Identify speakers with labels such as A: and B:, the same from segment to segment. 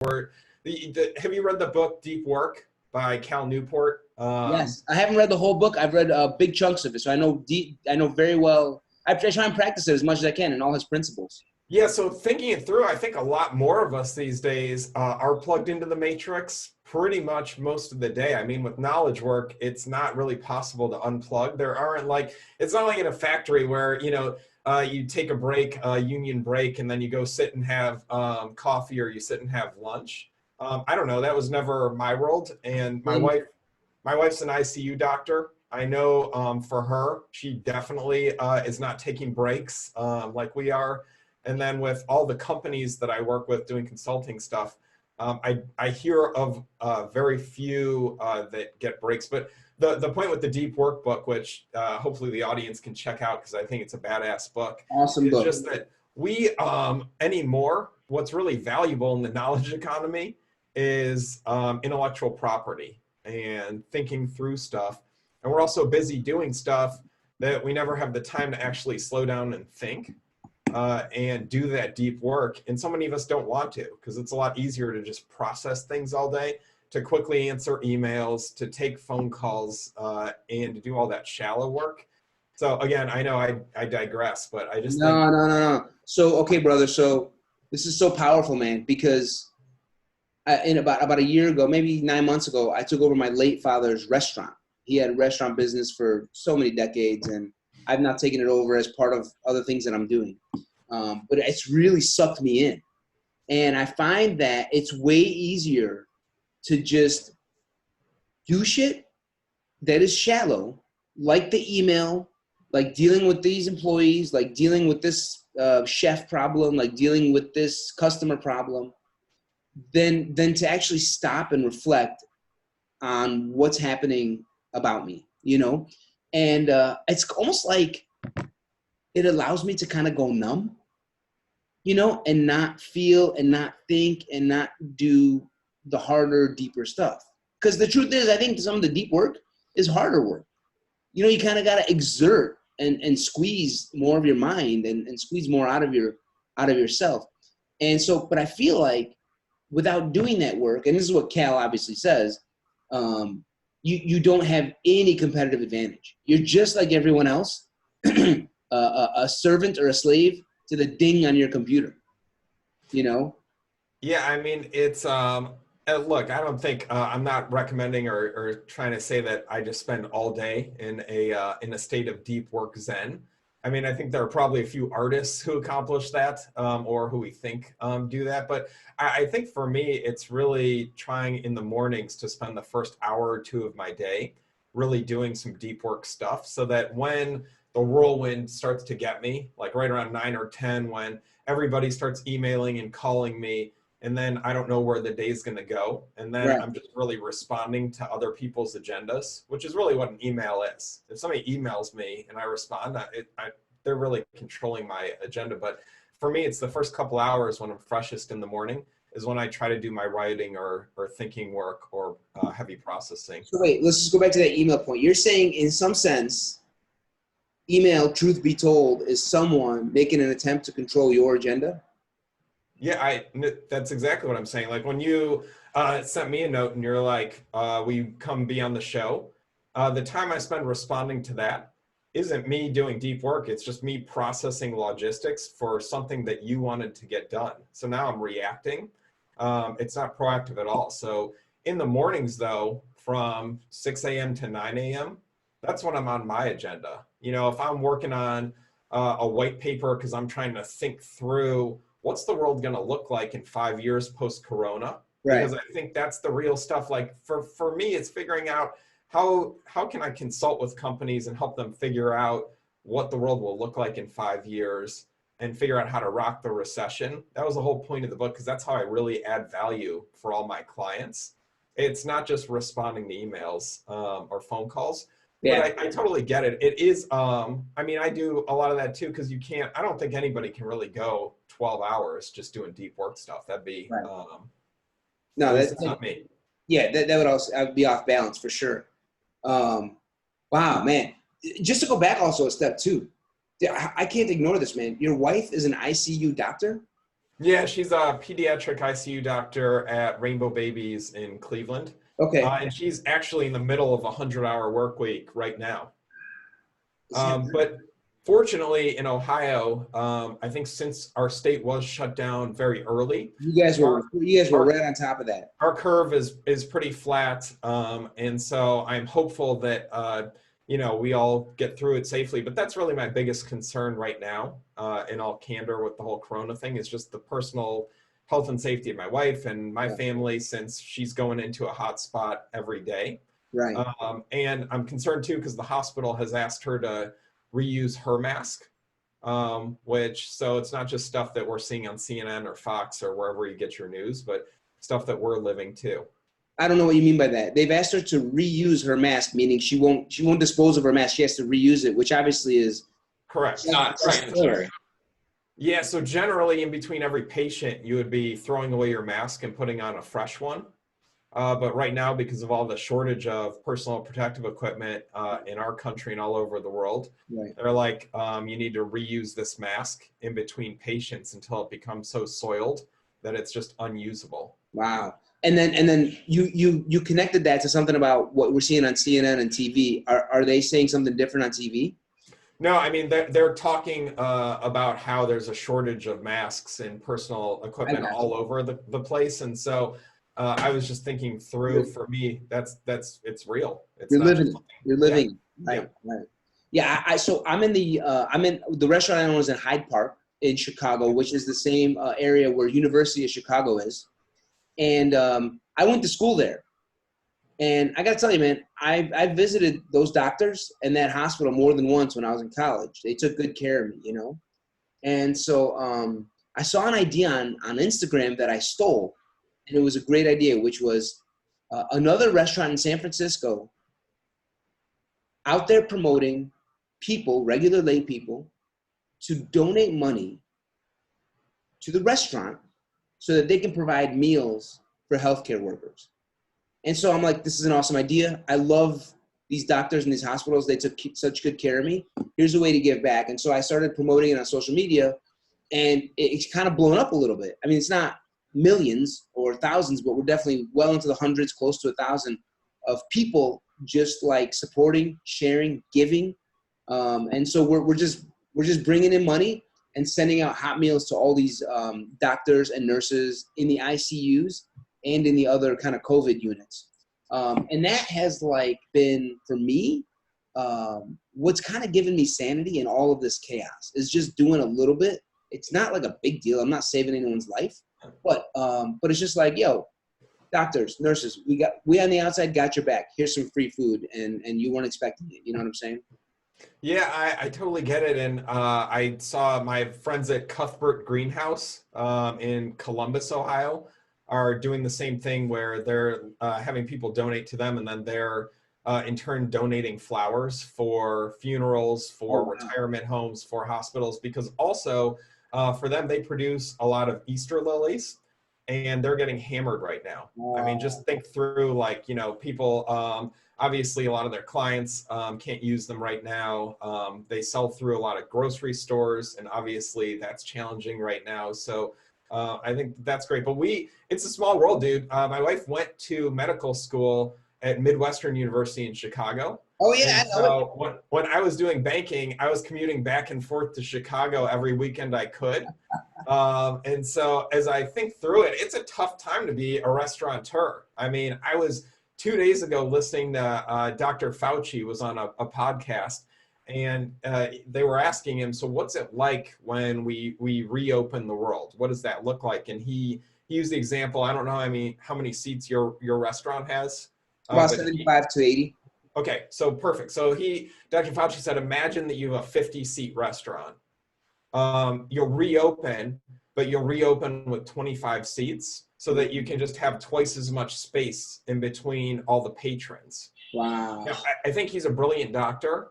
A: Or have you read the book Deep Work by Cal Newport?
B: Yes, I haven't read the whole book. I've read big chunks of it, so I know I know very well. I try and practice it as much as I can and all his principles.
A: Yeah, so thinking it through, I think a lot more of us these days are plugged into the matrix pretty much most of the day. I mean, with knowledge work, it's not really possible to unplug. There aren't like, it's not like in a factory where, you take a break, a union break, and then you go sit and have coffee or you sit and have lunch. I don't know, that was never my world. And my wife's an ICU doctor. I know for her, she definitely is not taking breaks like we are. And then with all the companies that I work with doing consulting stuff, I hear of very few that get breaks. But the point with the Deep Work book, which hopefully the audience can check out because I think it's a badass book,
B: Awesome book.
A: is just that we anymore, what's really valuable in the knowledge economy is intellectual property and thinking through stuff. And we're also busy doing stuff that we never have the time to actually slow down and think. And do that deep work. And so many of us don't want to because it's a lot easier to just process things all day, to quickly answer emails, to take phone calls, and to do all that shallow work. So again, I know I digress, but I just think.
B: No. So, okay, brother. So this is so powerful, man, because in about a year ago, maybe 9 months ago, I took over my late father's restaurant. He had a restaurant business for so many decades, and I've now taken it over as part of other things that I'm doing. But it's really sucked me in. And I find that it's way easier to just do shit that is shallow, like the email, like dealing with these employees, like dealing with this chef problem, like dealing with this customer problem, than to actually stop and reflect on what's happening about me, And it's almost like it allows me to kind of go numb, and not feel and not think and not do the harder, deeper stuff. Because the truth is, I think some of the deep work is harder work. You kind of got to exert and squeeze more of your mind and squeeze more out of yourself. And so, but I feel like without doing that work, and this is what Cal obviously says, you don't have any competitive advantage. You're just like everyone else, a servant or a slave to the ding on your computer,
A: Yeah, I mean, it's, look, I don't think, I'm not recommending or trying to say that I just spend all day in a state of deep work zen. I mean, I think there are probably a few artists who accomplish that or who we think do that. But I think for me, it's really trying in the mornings to spend the first hour or two of my day really doing some deep work stuff so that when the whirlwind starts to get me, like right around 9 or 10, when everybody starts emailing and calling me, and then I don't know where the day's going to go. And then
B: Right.
A: I'm just really responding to other people's agendas, which is really what an email is. If somebody emails me and I respond, they're really controlling my agenda. But for me, it's the first couple hours when I'm freshest in the morning is when I try to do my writing or thinking work or heavy processing.
B: So wait, let's just go back to that email point. You're saying in some sense, email, truth be told, is someone making an attempt to control your agenda?
A: Yeah, that's exactly what I'm saying. Like when you sent me a note and you're like, will you come be on the show? The time I spend responding to that isn't me doing deep work. It's just me processing logistics for something that you wanted to get done. So now I'm reacting. It's not proactive at all. So in the mornings though, from 6 a.m. to 9 a.m., that's when I'm on my agenda. If I'm working on a white paper because I'm trying to think through what's the world going to look like in 5 years post-corona?
B: Right.
A: Because I think that's the real stuff. Like for me, it's figuring out how can I consult with companies and help them figure out what the world will look like in 5 years and figure out how to rock the recession. That was the whole point of the book because that's how I really add value for all my clients. It's not just responding to emails or phone calls.
B: Yeah.
A: But I totally get it. It is, I mean, I do a lot of that too, because I don't think anybody can really go 12 hours just doing deep work stuff. That'd be,
B: Right.
A: No, that's not me.
B: Yeah, that would also, I would be off balance for sure. Wow, man. Just to go back also a step too. I can't ignore this, man. Your wife is an ICU doctor?
A: Yeah, she's a pediatric ICU doctor at Rainbow Babies in Cleveland.
B: Okay.
A: And she's actually in the middle of a 100-hour work week right now.
B: Is that
A: But fortunately, in Ohio, I think since our state was shut down very early, our
B: you guys were
A: our
B: right on top of that.
A: our curve is pretty flat, and so I'm hopeful that we all get through it safely. But that's really my biggest concern right now, in all candor, with the whole Corona thing, is just the personal health and safety of my wife and my
B: Yeah.
A: family, since she's going into a hot spot every day.
B: Right.
A: And I'm concerned too because the hospital has asked her to reuse her mask, which, so it's not just stuff that we're seeing on CNN or Fox or wherever you get your news, but stuff that we're living too.
B: I don't know what you mean by that. They've asked her to reuse her mask, meaning she won't dispose of her mask. She has to reuse it, which obviously is
A: Correct.
C: Not
A: Right.
C: sanitary.
A: Yeah, so generally in between every patient, you would be throwing away your mask and putting on a fresh one. But right now, because of all the shortage of personal protective equipment in our country and all over the world,
B: right.
A: they're like, you need to reuse this mask in between patients until it becomes so soiled that it's just unusable.
B: Wow. And then you connected that to something about what we're seeing on CNN and TV. Are they saying something different on TV?
A: No, I mean, they're talking about how there's a shortage of masks and personal equipment all over the place. And so I was just thinking through, for me, it's real. It's
B: You're
A: not
B: living
A: just,
B: it. You're living
A: yeah.
B: it. Right.
A: Yeah.
B: Right. Yeah. So I'm in the restaurant I own is in Hyde Park in Chicago, which is the same area where University of Chicago is. And I went to school there. And I got to tell you, man, I visited those doctors and that hospital more than once when I was in college. They took good care of me, you know? And so I saw an idea on Instagram that I stole, and it was a great idea, which was another restaurant in San Francisco out there promoting people, regular lay people, to donate money to the restaurant so that they can provide meals for healthcare workers. And so I'm like, this is an awesome idea. I love these doctors in these hospitals. They took such good care of me. Here's a way to give back. And so I started promoting it on social media, and it's kind of blown up a little bit. I mean, it's not millions or thousands, but we're definitely well into the hundreds, close to 1,000 of people just like supporting, sharing, giving. And so we're just bringing in money and sending out hot meals to all these doctors and nurses in the ICUs and in the other kind of COVID units. And that has like been, for me, what's kind of given me sanity in all of this chaos is just doing a little bit. It's not like a big deal. I'm not saving anyone's life, but it's just like, yo, doctors, nurses, we on the outside got your back. Here's some free food, and you weren't expecting it. You know what I'm saying?
A: Yeah, I totally get it. And I saw my friends at Cuthbert Greenhouse in Columbus, Ohio, are doing the same thing where they're having people donate to them, and then they're in turn donating flowers for funerals, for retirement homes, for hospitals, because also for them, they produce a lot of Easter lilies, and they're getting hammered right now. I mean, just think through, like, people, obviously a lot of their clients can't use them right now. They sell through a lot of grocery stores, and obviously that's challenging right now. So I think that's great. But it's a small world, dude. My wife went to medical school at Midwestern University in Chicago.
B: Oh yeah.
A: And so when I was doing banking, I was commuting back and forth to Chicago every weekend I could. And so as I think through it, it's a tough time to be a restaurateur. I mean, I was 2 days ago listening to Dr. Fauci was on a podcast, and they were asking him, so what's it like when we reopen the world? What does that look like? And he used the example, I don't know how many seats your restaurant has.
B: About 75 to 80.
A: Okay, so perfect. So Dr. Fauci said, imagine that you have a 50-seat restaurant. You'll reopen, but you'll reopen with 25 seats so that you can just have twice as much space in between all the patrons.
B: Wow.
A: Now, I think he's a brilliant doctor,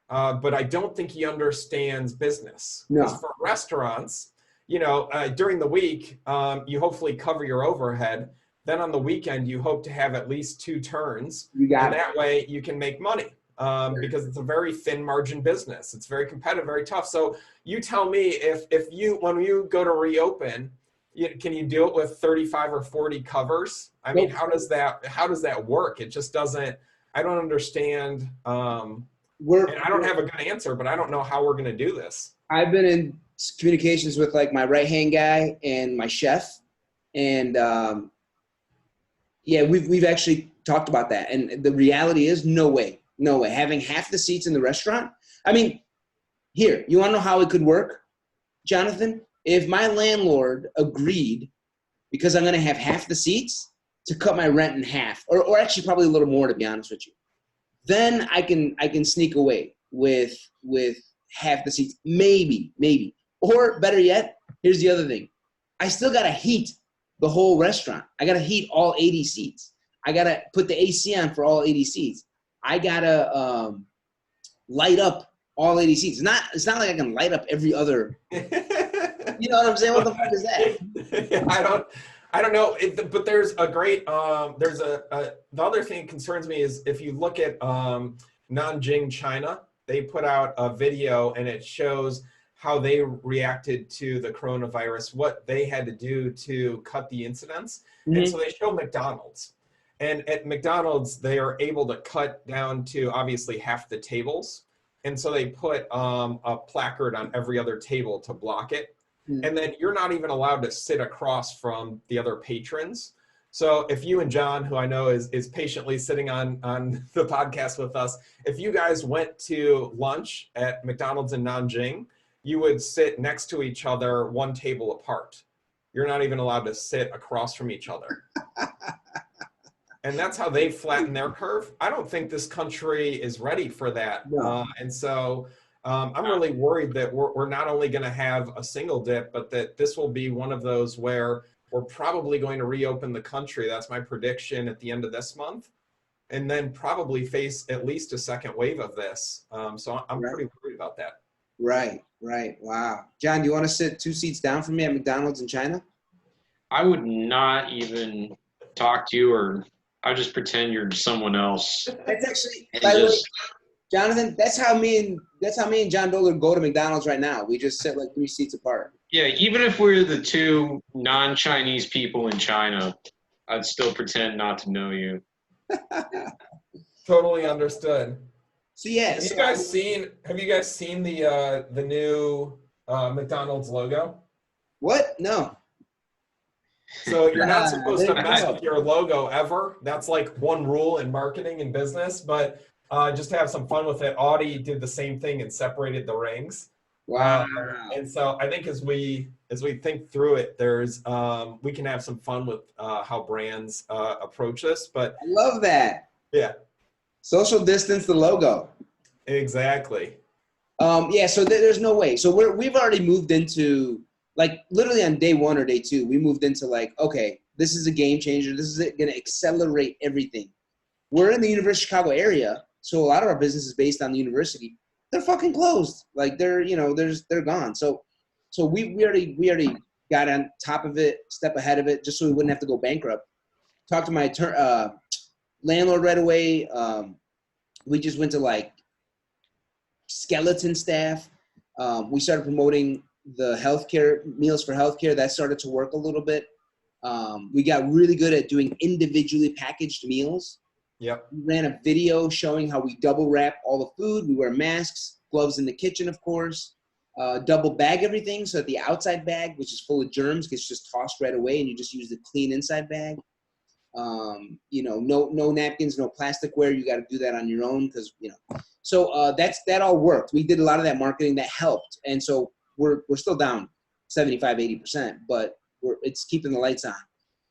A: but I don't think he understands business.
B: No.
A: Because for restaurants, during the week, you hopefully cover your overhead. Then on the weekend, you hope to have at least 2 turns. That way you can make money because it's a very thin margin business. It's very competitive, very tough. So you tell me when you go to reopen, can you do it with 35 or 40 covers? I mean,
B: Nope.
A: how does that work? It just doesn't, I don't understand.
B: We're
A: And I don't have a good answer, but I don't know how we're going to do this.
B: I've been in communications with like my right hand guy and my chef, and yeah, we've actually talked about that. And the reality is, no way, no way. Having half the seats in the restaurant. I mean, here, you want to know how it could work, Jonathan? If my landlord agreed, because I'm going to have half the seats, to cut my rent in half, or actually probably a little more, to be honest with you, then I can sneak away with half the seats, maybe. Or better yet, here's the other thing: I still gotta heat the whole restaurant. I gotta heat all 80 seats. I gotta put the AC on for all 80 seats. I gotta light up all 80 seats. It's not like I can light up every other. You know what I'm saying? What the fuck is that?
A: I don't know. But there's a great the other thing that concerns me is if you look at Nanjing, China, they put out a video and it shows how they reacted to the coronavirus, what they had to do to cut the incidence.
B: Mm-hmm.
A: And so they show McDonald's. And at McDonald's, they are able to cut down to obviously half the tables. And so they put a placard on every other table to block it. Mm-hmm. And then you're not even allowed to sit across from the other patrons. So if you and John, who I know is patiently sitting on the podcast with us, if you guys went to lunch at McDonald's in Nanjing, you would sit next to each other, one table apart. You're not even allowed to sit across from each other. And that's how they flatten their curve. I don't think this country is ready for that.
B: No.
A: And so I'm really worried that we're not only going to have a single dip, but that this will be one of those where we're probably going to reopen the country. That's my prediction at the end of this month. And then probably face at least a second wave of this. So I'm pretty worried about that.
B: Right. Wow. John, do you want to sit 2 seats down from me at McDonald's in China?
C: I would not even talk to you, or I just pretend you're someone else.
B: That's actually, by the way, Jonathan, that's how me and John Doler go to McDonald's right now. We just sit like 3 seats apart.
C: Yeah, even if we're the two non-Chinese people in China, I'd still pretend not to know you.
A: Totally understood.
B: So yeah,
A: have you guys seen the new McDonald's logo?
B: What? No.
A: So you're not supposed to mess with your logo ever. That's like one rule in marketing and business. But just to have some fun with it, Audi did the same thing and separated the rings.
B: Wow.
A: And so I think as we think through it, there's we can have some fun with how brands approach this. But
B: I love that.
A: Yeah.
B: Social distance the logo.
A: Exactly.
B: Yeah. So there's no way. So we've already moved into, like, literally on day 1 or day 2, we moved into like, okay, this is a game changer. This is going to accelerate everything. We're in the University of Chicago area, so a lot of our business is based on the university. They're fucking closed. Like they're gone. So we already got on top of it, step ahead of it, just so we wouldn't have to go bankrupt. Talked to my landlord right away. We just went to like skeleton staff. We started promoting the healthcare, meals for healthcare. That started to work a little bit. We got really good at doing individually packaged meals.
A: Yep.
B: We ran a video showing how we double wrap all the food. We wear masks, gloves in the kitchen, of course. Double bag everything so that the outside bag, which is full of germs, gets just tossed right away, and you just use the clean inside bag. No napkins, no plasticware. You got to do that on your own because So that all worked. We did a lot of that marketing that helped, and so we're still down 75-80%, but it's keeping the lights on.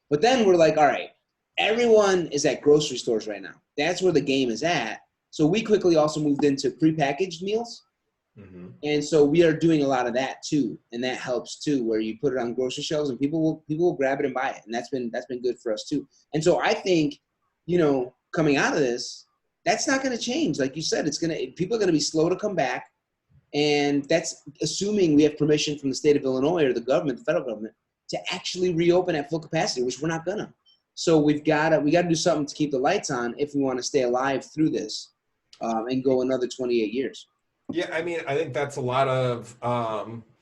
B: But then we're like, all right, everyone is at grocery stores right now. That's where the game is at. So we quickly also moved into prepackaged meals. Mm-hmm. And so we are doing a lot of that too. And that helps too, where you put it on grocery shelves and people will grab it and buy it. And that's been good for us too. And so I think, coming out of this, that's not going to change. Like you said, people are going to be slow to come back. And that's assuming we have permission from the state of Illinois or the government, the federal government, to actually reopen at full capacity, which we're not gonna. So we got to do something to keep the lights on if we want to stay alive through this and go another 28 years.
A: Yeah, I mean, I think that's a lot of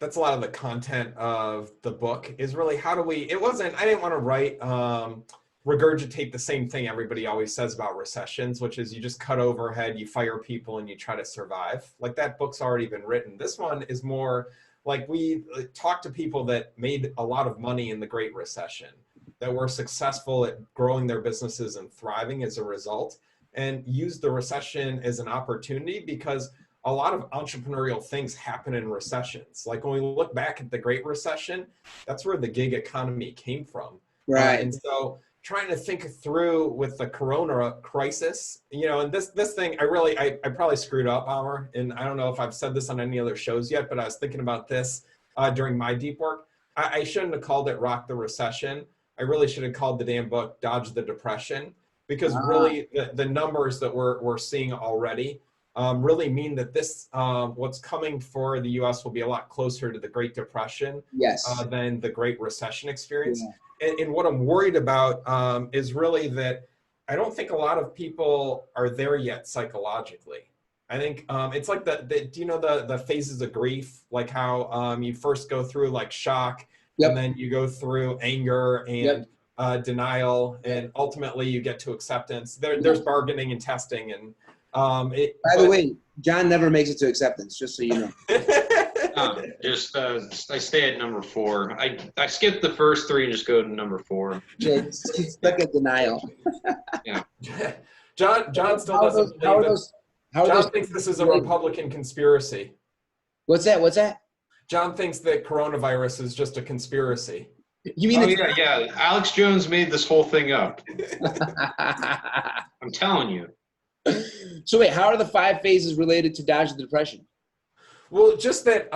A: that's a lot of the content of the book is really how do we, I didn't want to write, regurgitate the same thing everybody always says about recessions, which is you just cut overhead, you fire people and you try to survive. Like that book's already been written. This one is more like we talk to people that made a lot of money in the Great Recession, that were successful at growing their businesses and thriving as a result, and use the recession as an opportunity because a lot of entrepreneurial things happen in recessions. Like when we look back at the Great Recession, that's where the gig economy came from.
B: Right.
A: And so trying to think through with the Corona crisis, you know, and this thing, I probably screwed up, Amr, and I don't know if I've said this on any other shows yet, but I was thinking about this during my deep work. I shouldn't have called it Rock the Recession. I really should have called the damn book Dodge the Depression, because really the numbers that we're seeing already really mean that this, what's coming for the US will be a lot closer to the Great Depression than the Great Recession experience.
B: Yeah.
A: And what I'm worried about is really that I don't think a lot of people are there yet psychologically. I think it's like do you know the phases of grief, like how you first go through like shock, and then you go through anger and denial, and ultimately you get to acceptance. There's bargaining and testing, and
B: by the way, John never makes it to acceptance, just so you know.
C: I stay at number 4. I skip the first 3 and just go to number 4.
B: Yeah, he's stuck at denial.
C: Yeah.
A: John still doesn't believe it. John thinks this is a Republican conspiracy.
B: What's that?
A: John thinks that coronavirus is just a conspiracy.
B: You mean?
C: Yeah. Alex Jones made this whole thing up. I'm telling you.
B: So wait, how are the 5 phases related to Dodge the Depression?
A: Well, just that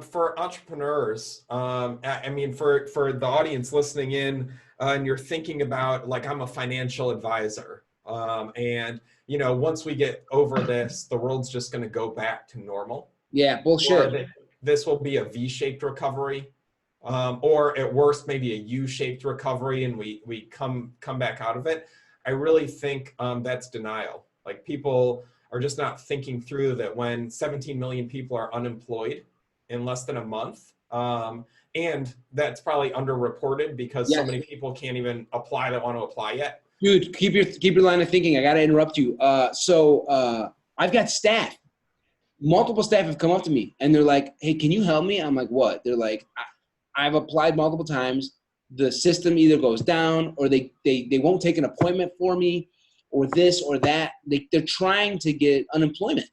A: for entrepreneurs, I mean, for the audience listening in, and you're thinking about, like, I'm a financial advisor, and, you know, once we get over this, the world's just going to go back to normal.
B: Yeah, bullshit.
A: Or this will be a V-shaped recovery, or at worst, maybe a U-shaped recovery, and we come back out of it. I really think that's denial. Like, people are just not thinking through that when 17 million people are unemployed in less than a month, and that's probably underreported because so many people can't even apply that want to apply yet.
B: Dude, keep your line of thinking. I got to interrupt you. So I've got staff. Multiple staff have come up to me and they're like, hey, can you help me? I'm like, what? They're like, I've applied multiple times. The system either goes down or they won't take an appointment for me, or this or that. They're trying to get unemployment.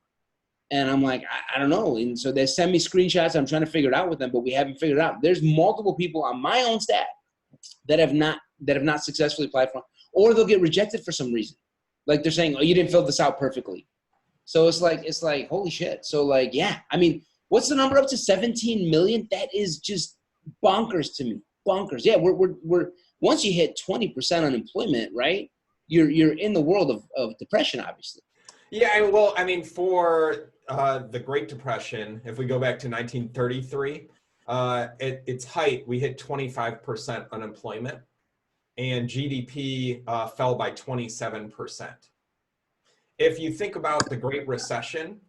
B: And I'm like, I don't know. And so they send me screenshots. I'm trying to figure it out with them, but we haven't figured it out. There's multiple people on my own staff that have not successfully applied for, or they'll get rejected for some reason. Like they're saying, oh, you didn't fill this out perfectly. So it's like, holy shit. So like, yeah, I mean, what's the number up to 17 million? That is just bonkers to me. Bonkers. Yeah. We're once you hit 20% unemployment, right? You're in the world of depression, obviously.
A: Yeah, well, I mean, for the Great Depression, if we go back to 1933, at its height, we hit 25% unemployment, and GDP fell by 27%. If you think about the Great Recession,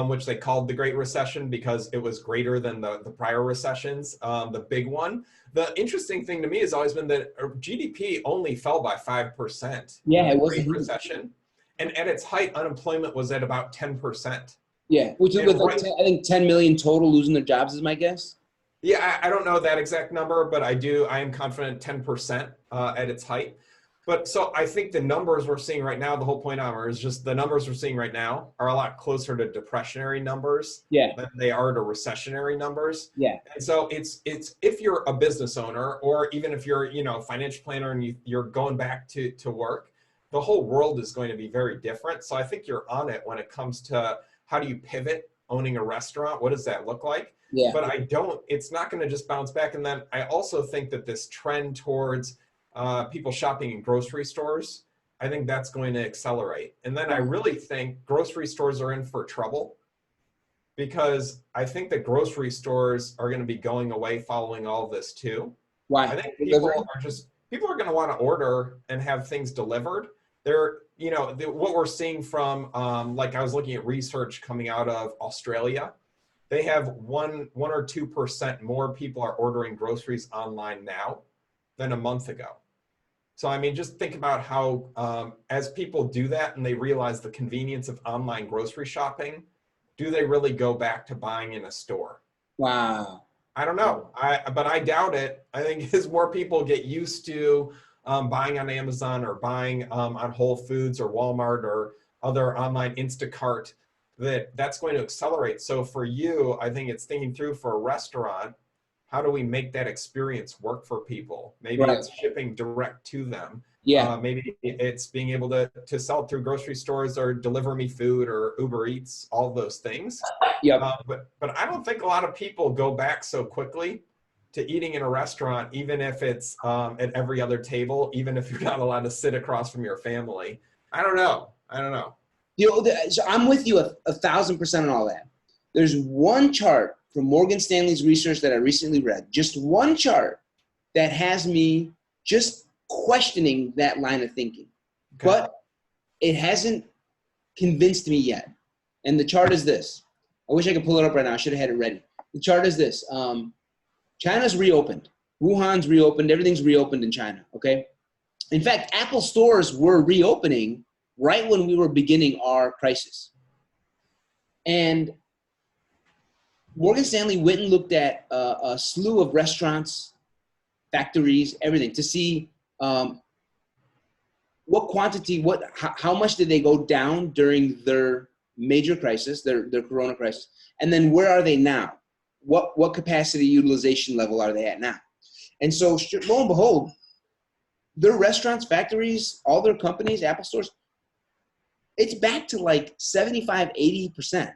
A: which they called the Great Recession because it was greater than the prior recessions, the big one. The interesting thing to me has always been that GDP only fell by 5%.
B: Yeah, it
A: was a Great Recession, and at its height, unemployment was at about 10%.
B: Yeah, which is I think 10 million total losing their jobs is my guess.
A: Yeah, I don't know that exact number, but I am confident 10% at its height. But so I think the numbers we're seeing right now, the whole point, Amr, is just the numbers we're seeing right now are a lot closer to depressionary numbers than they are to recessionary numbers.
B: Yeah.
A: And so it's if you're a business owner, or even if you're, a financial planner and you're going back to work, the whole world is going to be very different. So I think you're on it when it comes to how do you pivot owning a restaurant? What does that look like?
B: Yeah.
A: But it's not going to just bounce back. And then I also think that this trend towards people shopping in grocery stores, I think that's going to accelerate. And then I really think grocery stores are in for trouble, because I think that grocery stores are going to be going away following all of this too.
B: Why?
A: I think people are going to want to order and have things delivered. What we're seeing from, like I was looking at research coming out of Australia, they have 1 or 2% more people are ordering groceries online now than a month ago. So, I mean, just think about how, as people do that and they realize the convenience of online grocery shopping, do they really go back to buying in a store?
B: Wow.
A: I don't know. But I doubt it. I think as more people get used to buying on Amazon or buying on Whole Foods or Walmart or other online Instacart, that's going to accelerate. So for you, I think it's thinking through for a restaurant, how do we make that experience work for people? Maybe
B: Right.
A: it's shipping direct to them.
B: Yeah.
A: Maybe it's being able to sell it through grocery stores or deliver me food or Uber Eats, all those things.
B: Yep.
A: But I don't think a lot of people go back so quickly to eating in a restaurant, even if it's at every other table, even if you're not allowed to sit across from your family. I don't know.
B: So I'm with you 1,000% on all that. There's one chart from Morgan Stanley's research that I recently read, just one chart that has me just questioning that line of thinking.
A: Okay.
B: But it hasn't convinced me yet. And the chart is this. I wish I could pull it up right now. I should have had it ready. The chart is this. China's reopened. Wuhan's reopened. Everything's reopened in China, okay? In fact, Apple stores were reopening right when we were beginning our crisis. And Morgan Stanley went and looked at a slew of restaurants, factories, everything to see what quantity, how much did they go down during their major crisis, their corona crisis, and then where are they now? What capacity utilization level are they at now? And so lo and behold, their restaurants, factories, all their companies, Apple stores, it's back to like 75, 80%.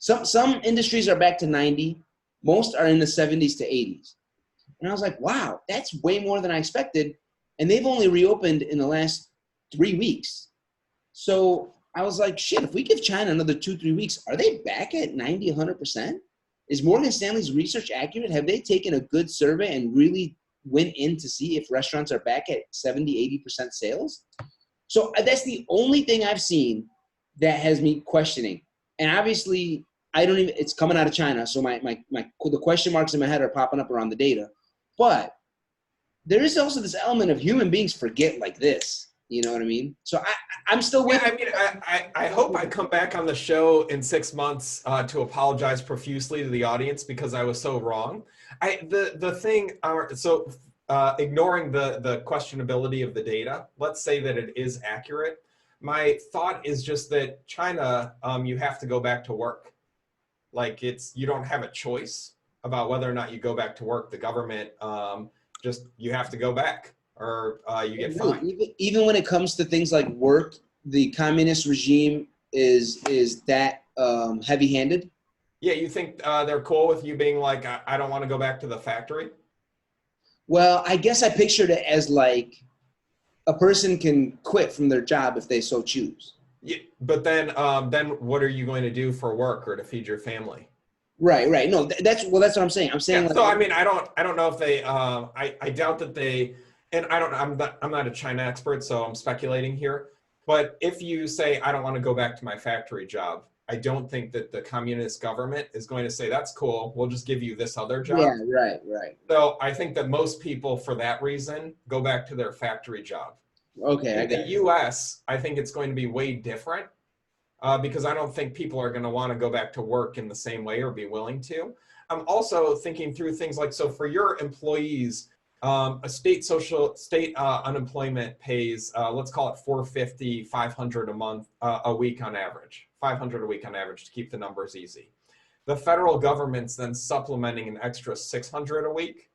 B: Some industries are back to 90. Most are in the 70s to 80s. And I was like, wow, that's way more than I expected. And they've only reopened in the last 3 weeks. So I was like, shit, if we give China another 2-3 weeks, are they back at 90, 100%? Is Morgan Stanley's research accurate? Have they taken a good survey and really went in to see if restaurants are back at 70, 80% sales? So that's the only thing I've seen that has me questioning. And obviously, it's coming out of China. So the question marks in my head are popping up around the data. But there is also this element of human beings forget like this. You know what I mean? So I'm still with.
A: Yeah, I mean, I hope I come back on the show in 6 months to apologize profusely to the audience because I was so wrong. Ignoring the questionability of the data, let's say that it is accurate. My thought is just that China, you have to go back to work. Like you don't have a choice about whether or not you go back to work. The government, you have to go back or you get fined.
B: Even when it comes to things like work, the communist regime is that heavy-handed?
A: Yeah, you think they're cool with you being like, I don't want to go back to the factory?
B: Well, I guess I pictured it as like a person can quit from their job if they so choose.
A: Yeah, but then what are you going to do for work or to feed your family?
B: Right. No, that's what I'm saying. I'm saying.
A: Yeah, so I mean, I don't know if they. I doubt that they. And I don't. I'm not a China expert, so I'm speculating here. But if you say I don't want to go back to my factory job, I don't think that the communist government is going to say that's cool. We'll just give you this other job.
B: Yeah, right.
A: So I think that most people, for that reason, go back to their factory job.
B: Okay.
A: In the U.S., I think it's going to be way different because I don't think people are going to want to go back to work in the same way or be willing to. I'm also thinking through things like, so for your employees, a state unemployment pays, let's call it $450, $500 a week on average, $500 a week on average to keep the numbers easy. The federal government's then supplementing an extra $600 a week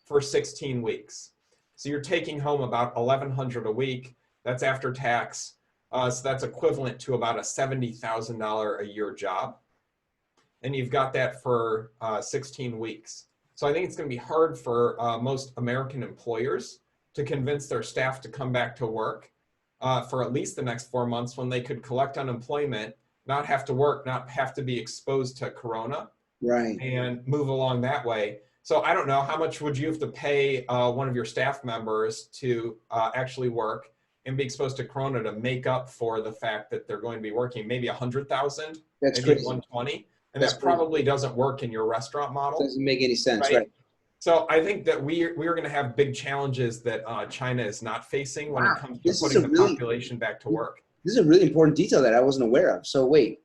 A: for 16 weeks. So you're taking home about $1,100 a week. That's after tax. So that's equivalent to about a $70,000 a year job. And you've got that for 16 weeks. So I think it's going to be hard for most American employers to convince their staff to come back to work for at least the next 4 months when they could collect unemployment, not have to work, not have to be exposed to corona,
B: right,
A: and move along that way. So I don't know, how much would you have to pay one of your staff members to actually work and be exposed to corona to make up for the fact that they're going to be working? Maybe 100,000,
B: that's
A: maybe
B: crazy.
A: 120. And
B: That's
A: that
B: crazy.
A: probably doesn't work in your restaurant model,
B: Doesn't make any sense,
A: right?
B: right?
A: So I think that we're going to have big challenges that China is not facing when it
B: Wow,
A: comes to
B: this is
A: putting
B: a
A: the
B: really
A: population back to work.
B: this is a really important detail that I wasn't aware of. So wait,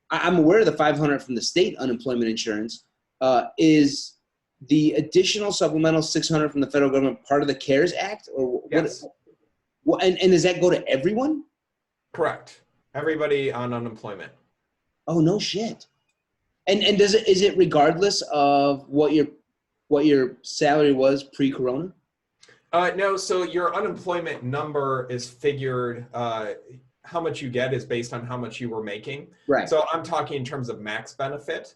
B: I'm aware of the 500 from the state unemployment insurance. Is the additional supplemental 600 from the federal government part of the CARES Act, or what?
A: Yes,
B: And does that go to everyone?
A: correct. Everybody on unemployment.
B: Oh no shit. And does it is it regardless of what your salary was pre-corona?
A: No, so your unemployment number is figured, how much you get is based on how much you were making.
B: Right.
A: So I'm talking in terms of max benefit.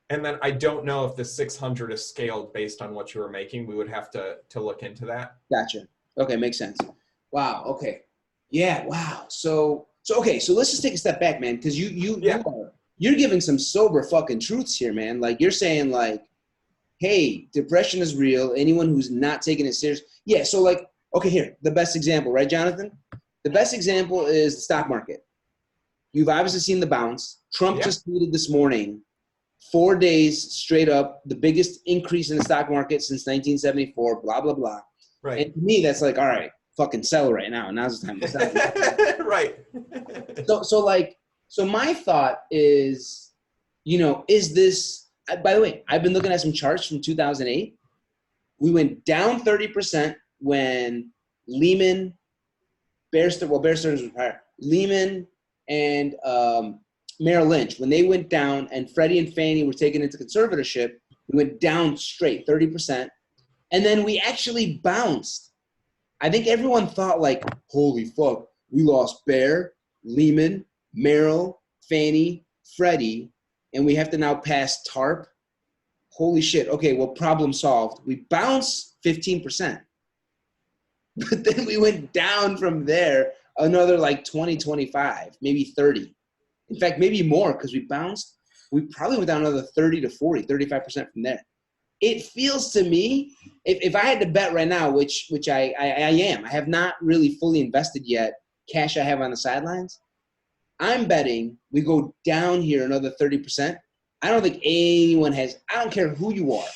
A: And then I don't know if the 600 is scaled based on what you were making. We would have to look into that.
B: Gotcha. Okay, makes sense. Wow. Okay. Yeah. Wow. So okay. So let's just take a step back, man, because
A: Yeah.
B: you're giving some sober fucking truths here, man. Like you're saying, like, hey, depression is real. Anyone who's not taking it serious. Yeah. So like, okay, here the best example, right, Jonathan? The best example is the stock market. You've obviously seen the bounce. Trump
A: Yeah.
B: just tweeted this morning, 4 days straight up, the biggest increase in the stock market since 1974. Blah blah blah.
A: Right.
B: And to me, that's like, all right, fucking sell right now. Now's the time to sell.
A: Right.
B: So my thought is, is this, by the way, I've been looking at some charts from 2008. We went down 30% when Lehman, Bear Stearns was prior, Lehman and Merrill Lynch, when they went down and Freddie and Fannie were taken into conservatorship, we went down straight 30%. And then we actually bounced. I think everyone thought like, holy fuck, we lost Bear, Lehman, Merrill, Fannie, Freddie, and we have to now pass TARP. Holy shit. Okay, well, problem solved. We bounced 15%. But then we went down from there another like 20, 25, maybe 30. In fact, maybe more because we bounced. We probably went down another 30 to 40, 35% from there. It feels to me, if I had to bet right now, which I am, I have not really fully invested yet, cash I have on the sidelines, I'm betting we go down here another 30%. I don't think anyone has, I don't care who you are,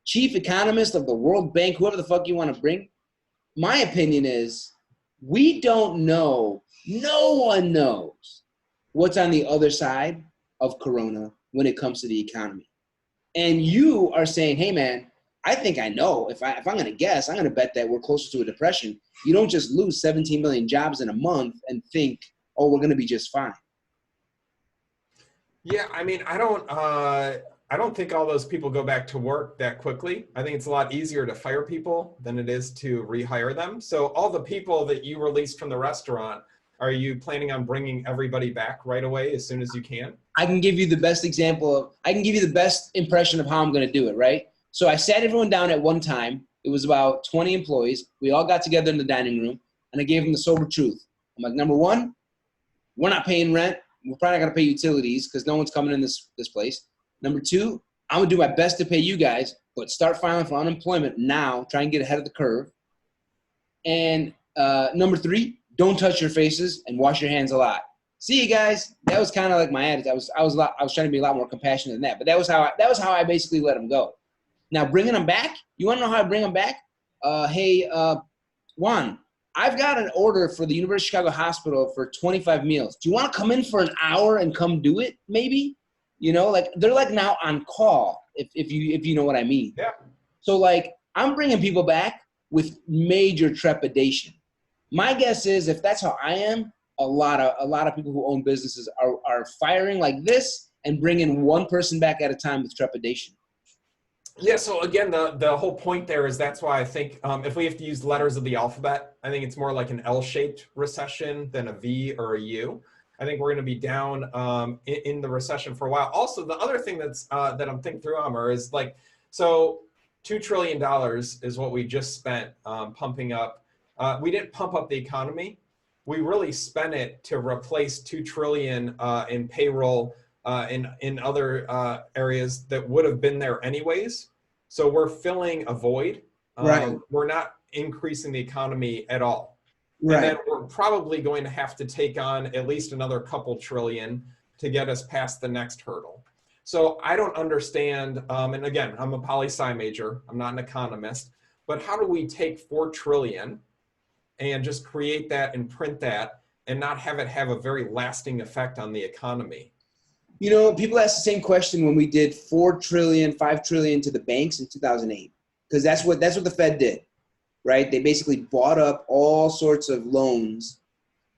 B: chief economist of the World Bank, whoever the fuck you want to bring. My opinion is we don't know, no one knows what's on the other side of Corona when it comes to the economy. And you are saying, hey, man, I think I know. If I'm going to guess, I'm going to bet that we're closer to a depression. You don't just lose 17 million jobs in a month and think, oh, we're going to be just fine.
A: Yeah, I mean, I don't think all those people go back to work that quickly. I think it's a lot easier to fire people than it is to rehire them. So all the people that you released from the restaurant, are you planning on bringing everybody back right away as soon as you can?
B: I can give you the best example I can give you the best impression of how I'm going to do it, right? So I sat everyone down at one time. It was about 20 employees. We all got together in the dining room, and I gave them the sober truth. I'm like, number one, we're not paying rent. We're probably not going to pay utilities because no one's coming in this place. Number two, I'm going to do my best to pay you guys, but start filing for unemployment now. Try and get ahead of the curve. And number three, don't touch your faces and wash your hands a lot. See you guys. That was kind of like my attitude. I was trying to be a lot more compassionate than that. But that was how I basically let them go. Now bringing them back. You want to know how I bring them back? Hey, Juan, I've got an order for the University of Chicago Hospital for 25 meals. Do you want to come in for an hour and come do it? Maybe. Like they're like now on call. If you know what I mean.
A: Yeah.
B: So like I'm bringing people back with major trepidation. My guess is if that's how I am, a lot of people who own businesses are firing like this and bringing one person back at a time with trepidation.
A: Yeah, so again, the whole point there is that's why I think if we have to use letters of the alphabet, I think it's more like an L-shaped recession than a V or a U. I think we're going to be down in the recession for a while. Also, the other thing that I'm thinking through, Amr, is like, so $2 trillion is what we just spent pumping up. We didn't pump up the economy. We really spent it to replace $2 trillion in payroll in other areas that would have been there anyways. So we're filling a void.
B: Right.
A: We're not increasing the economy at all.
B: Right.
A: And then we're probably going to have to take on at least another couple trillion to get us past the next hurdle. So I don't understand, and again, I'm a poli-sci major, I'm not an economist, but how do we take 4 trillion and just create that and print that and not have it have a very lasting effect on the economy?
B: You know, people ask the same question when we did 4 trillion, 5 trillion to the banks in 2008, because that's what the Fed did, right? They basically bought up all sorts of loans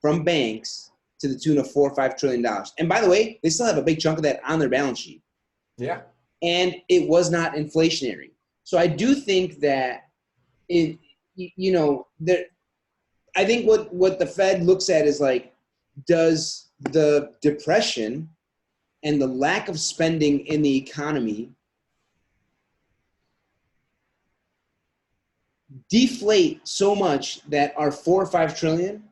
B: from banks to the tune of 4 or 5 trillion dollars. And by the way, they still have a big chunk of that on their balance sheet.
A: Yeah.
B: And it was not inflationary. So I do think that it, you know, there, I think what the Fed looks at is like, does the depression and the lack of spending in the economy deflate so much that our 4 or 5 trillion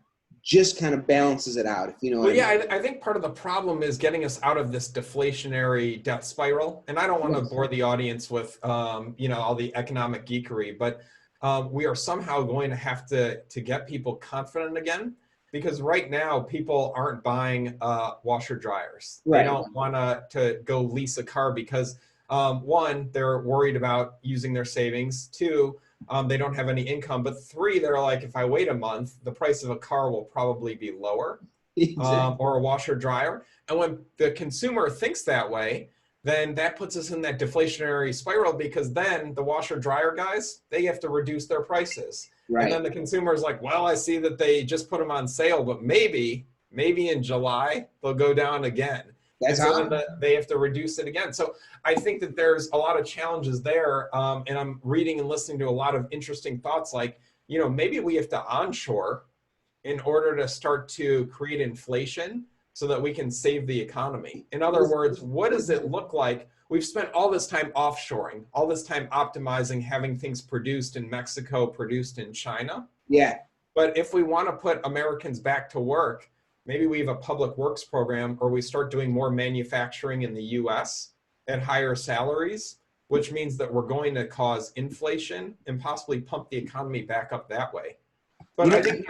B: just kind of balances it out, if you know what
A: Well,
B: I mean.
A: yeah, I think part of the problem is getting us out of this deflationary death spiral. And I don't want to
B: Yes.
A: bore the audience with, all the economic geekery, but we are somehow going to have to get people confident again, because right now people aren't buying washer dryers. They
B: Right.
A: don't want to go lease a car because one, they're worried about using their savings. Two, they don't have any income. But three, they're like, if I wait a month, the price of a car will probably be lower,
B: Exactly.
A: or a washer dryer. And when the consumer thinks that way, then that puts us in that deflationary spiral, because then the washer dryer guys, they have to reduce their prices. And
B: Right.
A: then the consumer is like, well, I see that they just put them on sale, but maybe in July they'll go down again. And
B: That's
A: so then
B: how.
A: they have to reduce it again. So I think that there's a lot of challenges there. And I'm reading and listening to a lot of interesting thoughts like, maybe we have to onshore in order to start to create inflation so that we can save the economy. In other words, what does it look like? We've spent all this time offshoring, all this time optimizing, having things produced in Mexico, produced in China.
B: Yeah.
A: But if we want to put Americans back to work, maybe we have a public works program, or we start doing more manufacturing in the US at higher salaries, which means that we're going to cause inflation and possibly pump the economy back up that way. But
B: You know,
A: I think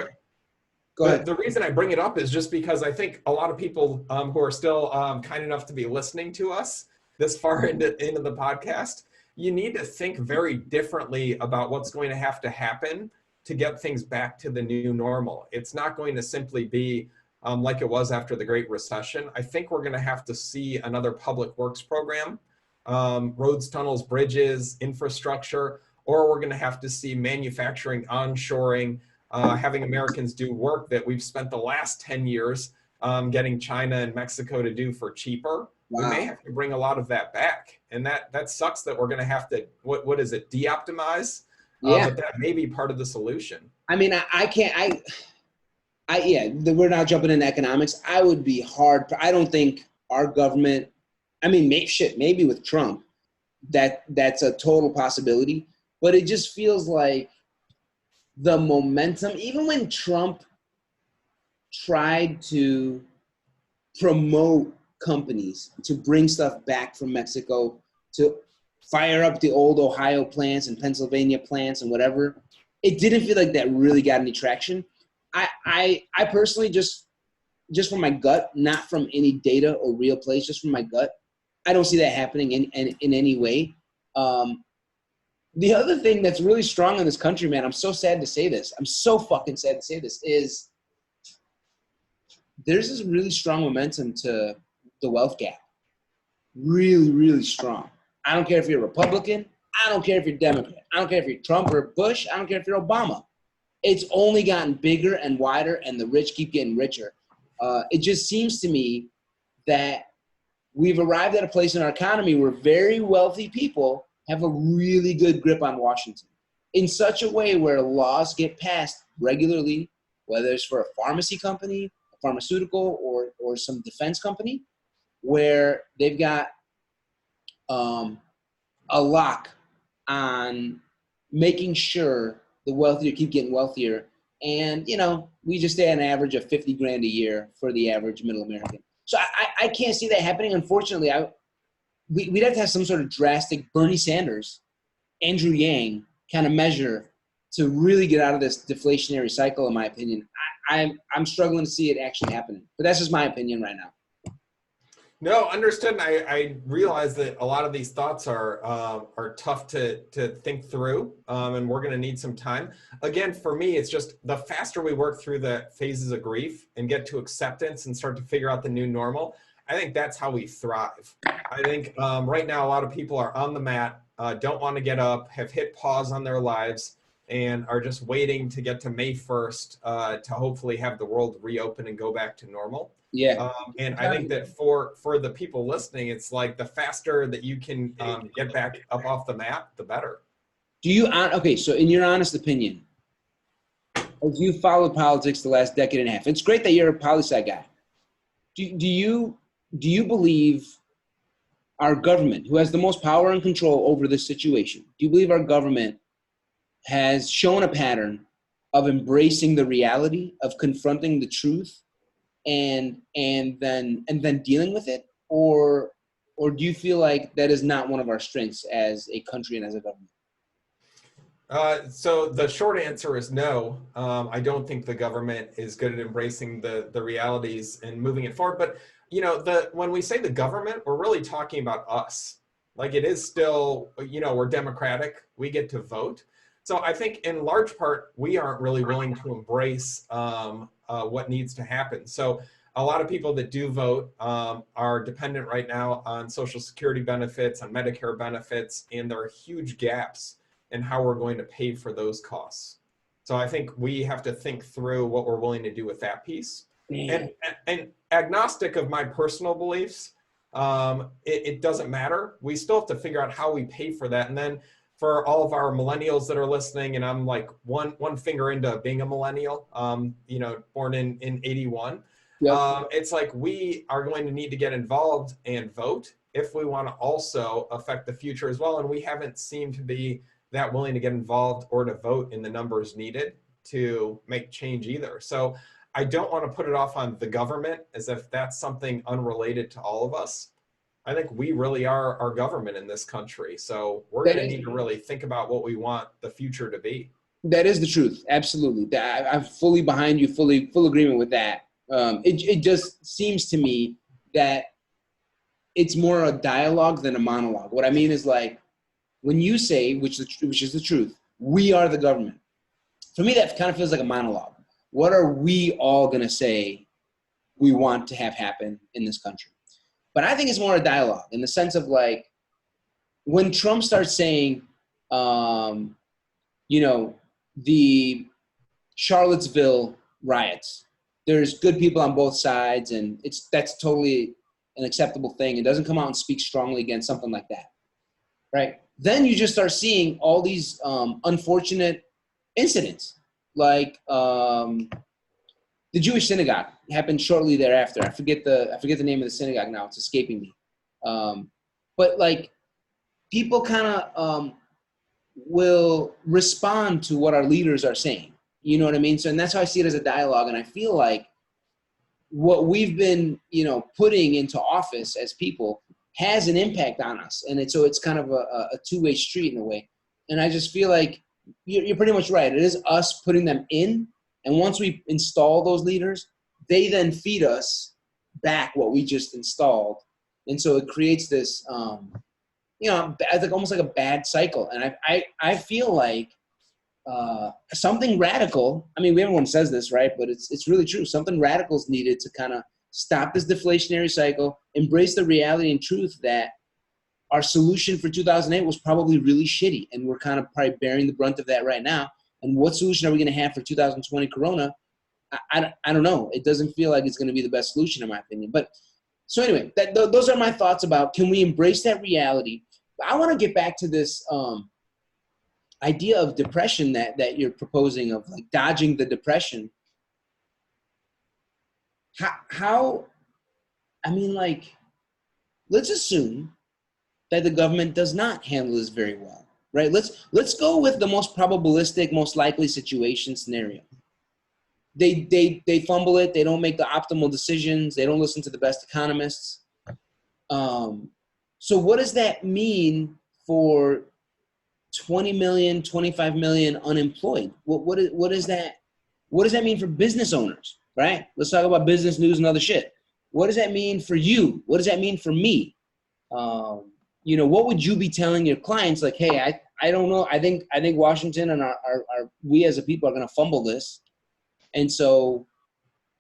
B: go ahead.
A: the reason I bring it up is just because I think a lot of people who are still kind enough to be listening to us this far into the podcast, you need to think very differently about what's going to have to happen to get things back to the new normal. It's not going to simply be like it was after the Great Recession. I think we're going to have to see another public works program, roads, tunnels, bridges, infrastructure, or we're going to have to see manufacturing onshoring, having Americans do work that we've spent the last 10 years getting China and Mexico to do for cheaper. We may
B: Wow.
A: have to bring a lot of that back. And that sucks that we're going to have to, what is it, de-optimize?
B: Yeah.
A: But that may be part of the solution.
B: I mean, I can't, yeah, we're now jumping into economics. I would be hard. I don't think our government, I mean, maybe with Trump, that's a total possibility. But it just feels like the momentum, even when Trump tried to promote companies to bring stuff back from Mexico, to fire up the old Ohio plants and Pennsylvania plants and whatever, it didn't feel like that really got any traction. I personally just from my gut, not from any data or real place, just from my gut, I don't see that happening in any way. The other thing that's really strong in this country, man, I'm so sad to say this. I'm so fucking sad to say this, is there's this really strong momentum to the wealth gap. Really, really strong. I don't care if you're Republican. I don't care if you're Democrat. I don't care if you're Trump or Bush. I don't care if you're Obama. It's only gotten bigger and wider, and the rich keep getting richer. It just seems to me that we've arrived at a place in our economy where very wealthy people have a really good grip on Washington in such a way where laws get passed regularly, whether it's for a pharmacy company, a pharmaceutical, or some defense company, where they've got a lock on making sure the wealthier keep getting wealthier. And, we just stay on an average of 50 grand a year for the average middle American. So I can't see that happening. Unfortunately, we'd have to have some sort of drastic Bernie Sanders, Andrew Yang kind of measure to really get out of this deflationary cycle, in my opinion. I'm struggling to see it actually happening. But that's just my opinion right now.
A: No, understood. And I realize that a lot of these thoughts are tough to think through, and we're going to need some time. Again, for me, it's just the faster we work through the phases of grief and get to acceptance and start to figure out the new normal. I think that's how we thrive. I think right now a lot of people are on the mat, don't want to get up, have hit pause on their lives, and are just waiting to get to May 1st to hopefully have the world reopen and go back to normal.
B: Yeah.
A: And I think that for the people listening, it's like the faster that you can get back up off the mat, the better.
B: Do you, okay, so in your honest opinion, as you followed politics the last decade and a half, it's great that you're a poli-sci guy. Do you believe our government, who has the most power and control over this situation, do you believe our government has shown a pattern of embracing the reality, of confronting the truth, and then dealing with it, or do you feel like that is not one of our strengths as a country and as a government?
A: So the short answer is no. I don't think the government is good at embracing the realities and moving it forward. But you know, when we say the government, we're really talking about us. Like it is still, you know, we're democratic. We get to vote. So I think in large part, we aren't really willing to embrace what needs to happen. So a lot of people that do vote are dependent right now on Social Security benefits, on Medicare benefits, and there are huge gaps in how we're going to pay for those costs. So I think we have to think through what we're willing to do with that piece. And agnostic of my personal beliefs, it doesn't matter. We still have to figure out how we pay for that. And then for all of our millennials that are listening, and I'm like one finger into being a millennial, you know, born in 81. Yep. It's like we are going to need to get involved and vote if we want to also affect the future as well. And we haven't seemed to be that willing to get involved or to vote in the numbers needed to make change either. So I don't want to put it off on the government as if that's something unrelated to all of us. I think we really are our government in this country. So we're going to need to really think about what we want the future to be.
B: That is the truth. Absolutely. I'm fully behind you, full agreement with that. It just seems to me that it's more a dialogue than a monologue. What I mean is, like, when you say, which is the truth, we are the government. For me, that kind of feels like a monologue. What are we all going to say we want to have happen in this country? But I think it's more a dialogue in the sense of, like, when Trump starts saying, you know, the Charlottesville riots, there's good people on both sides, and that's totally an acceptable thing. It doesn't come out and speak strongly against something like that, right? Then you just start seeing all these unfortunate incidents, like the Jewish synagogue happened shortly thereafter. I forget the name of the synagogue now; it's escaping me. But like, people kind of will respond to what our leaders are saying. You know what I mean? So, and that's how I see it as a dialogue. And I feel like what we've been, you know, putting into office as people has an impact on us. And it's kind of a two-way street in a way. And I just feel like you're pretty much right. It is us putting them in. And once we install those leaders, they then feed us back what we just installed. And so it creates this, you know, I think almost like a bad cycle. And I feel like something radical, I mean, everyone says this, right? But it's really true. Something radical is needed to kind of stop this deflationary cycle, embrace the reality and truth that our solution for 2008 was probably really shitty. And we're kind of probably bearing the brunt of that right now. And what solution are we going to have for 2020 Corona? I don't know. It doesn't feel like it's going to be the best solution, in my opinion. But so anyway, those are my thoughts about, can we embrace that reality? I want to get back to this idea of depression that you're proposing, of like dodging the depression. How, I mean, like, let's assume that the government does not handle this very well, right? Let's go with the most probabilistic, most likely situation scenario. They fumble it. They don't make the optimal decisions. They don't listen to the best economists. So what does that mean for 20 million, 25 million unemployed? What does that mean for business owners, right? Let's talk about business news and other shit. what does that mean for you? What does that mean for me? You know, what would you be telling your clients? Like, hey, I don't know. I think Washington and we as a people are going to fumble this. And so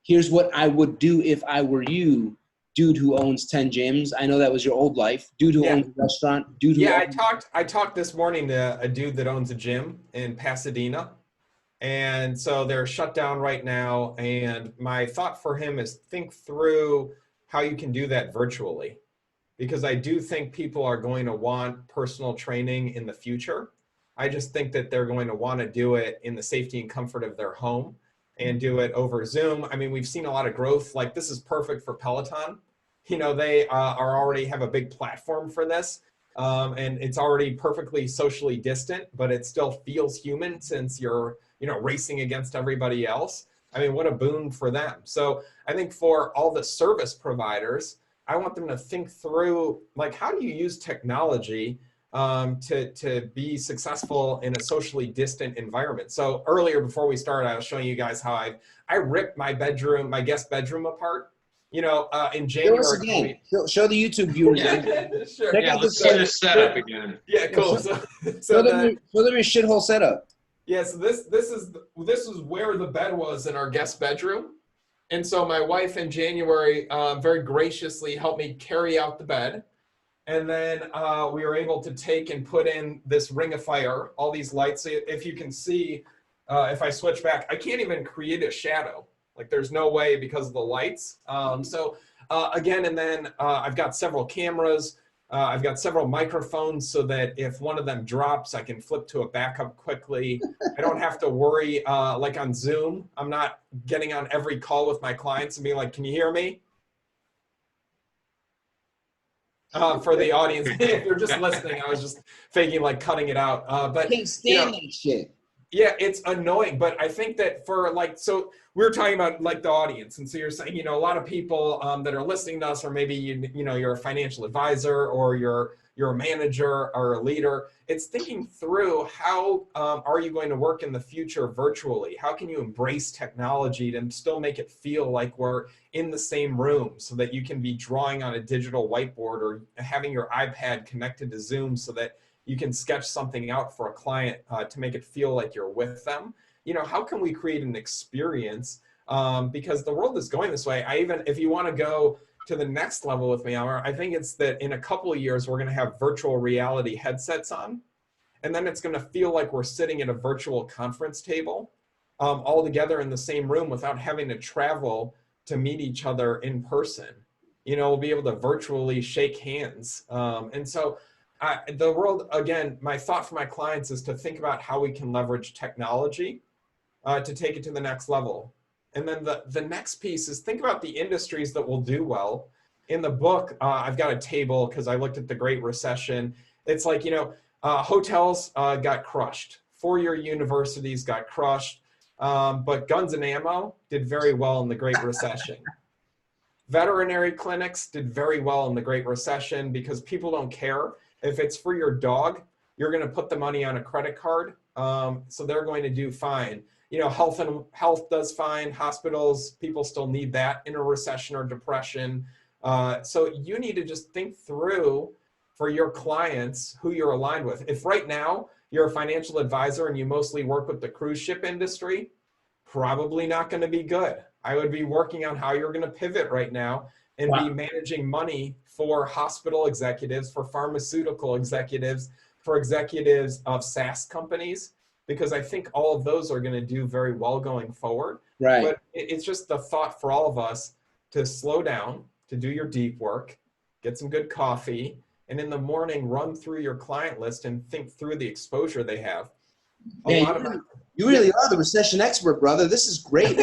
B: here's what I would do if I were you, dude who owns 10 gyms. I know that was your old life. Dude who owns a restaurant. Dude who
A: Yeah, I talked this morning to a dude that owns a gym in Pasadena. And so they're shut down right now. And my thought for him is think through how you can do that virtually. Because I do think people are going to want personal training in the future. I just think that they're going to want to do it in the safety and comfort of their home and do it over Zoom. I mean, we've seen a lot of growth. Like this is perfect for Peloton. You know, they are already have a big platform for this. And it's already perfectly socially distant, but it still feels human since you're, you know, racing against everybody else. I mean, what a boon for them. So I think for all the service providers, I want them to think through, like, how do you use technology to be successful in a socially distant environment? So earlier, before we started, I was showing you guys how I ripped my bedroom, my guest bedroom apart. You know, in January.
B: Show us again. Show the YouTube viewers.
A: Sure.
C: Yeah, let's see this setup again.
A: Yeah, cool.
B: Show them your shithole setup.
A: Yeah, so this is where the bed was in our guest bedroom. And so my wife in January very graciously helped me carry out the bed. And then we were able to take and put in this ring of fire, all these lights. So if you can see, if I switch back, I can't even create a shadow. Like there's no way because of the lights. Again, and then I've got several cameras. I've got several microphones so that if one of them drops, I can flip to a backup quickly. I don't have to worry, like on Zoom, I'm not getting on every call with my clients and being like, can you hear me? For the audience, if you're just listening, I was just faking like cutting it out. But
B: I can't stand that shit.
A: Yeah, it's annoying, but I think that for like, so we were talking about like the audience. And so you're saying, you know, a lot of people that are listening to us, or maybe, you know, you're a financial advisor or you're a manager or a leader. It's thinking through how are you going to work in the future virtually? How can you embrace technology to still make it feel like we're in the same room so that you can be drawing on a digital whiteboard or having your iPad connected to Zoom so that you can sketch something out for a client to make it feel like you're with them. You know, how can we create an experience? Because the world is going this way. If you want to go to the next level with me, Amar, I think it's that in a couple of years, we're going to have virtual reality headsets on. And then it's going to feel like we're sitting at a virtual conference table all together in the same room without having to travel to meet each other in person. You know, we'll be able to virtually shake hands. And so the world, again, my thought for my clients is to think about how we can leverage technology to take it to the next level. And then the next piece is think about the industries that will do well. In the book, I've got a table because I looked at the Great Recession. It's like, you know, hotels got crushed. Four-year universities got crushed. But guns and ammo did very well in the Great Recession. Veterinary clinics did very well in the Great Recession because people don't care. If it's for your dog, you're going to put the money on a credit card. So they're going to do fine. You know, health does fine. Hospitals, people still need that in a recession or depression. So you need to just think through for your clients who you're aligned with. If right now you're a financial advisor and you mostly work with the cruise ship industry, probably not going to be good. I would be working on how you're going to pivot right now and be managing money for hospital executives, for pharmaceutical executives, for executives of SaaS companies, because I think all of those are going to do very well going forward.
B: Right.
A: But it's just the thought for all of us to slow down, to do your deep work, get some good coffee, and in the morning run through your client list and think through the exposure they have.
B: You really are the recession expert, brother. This is great.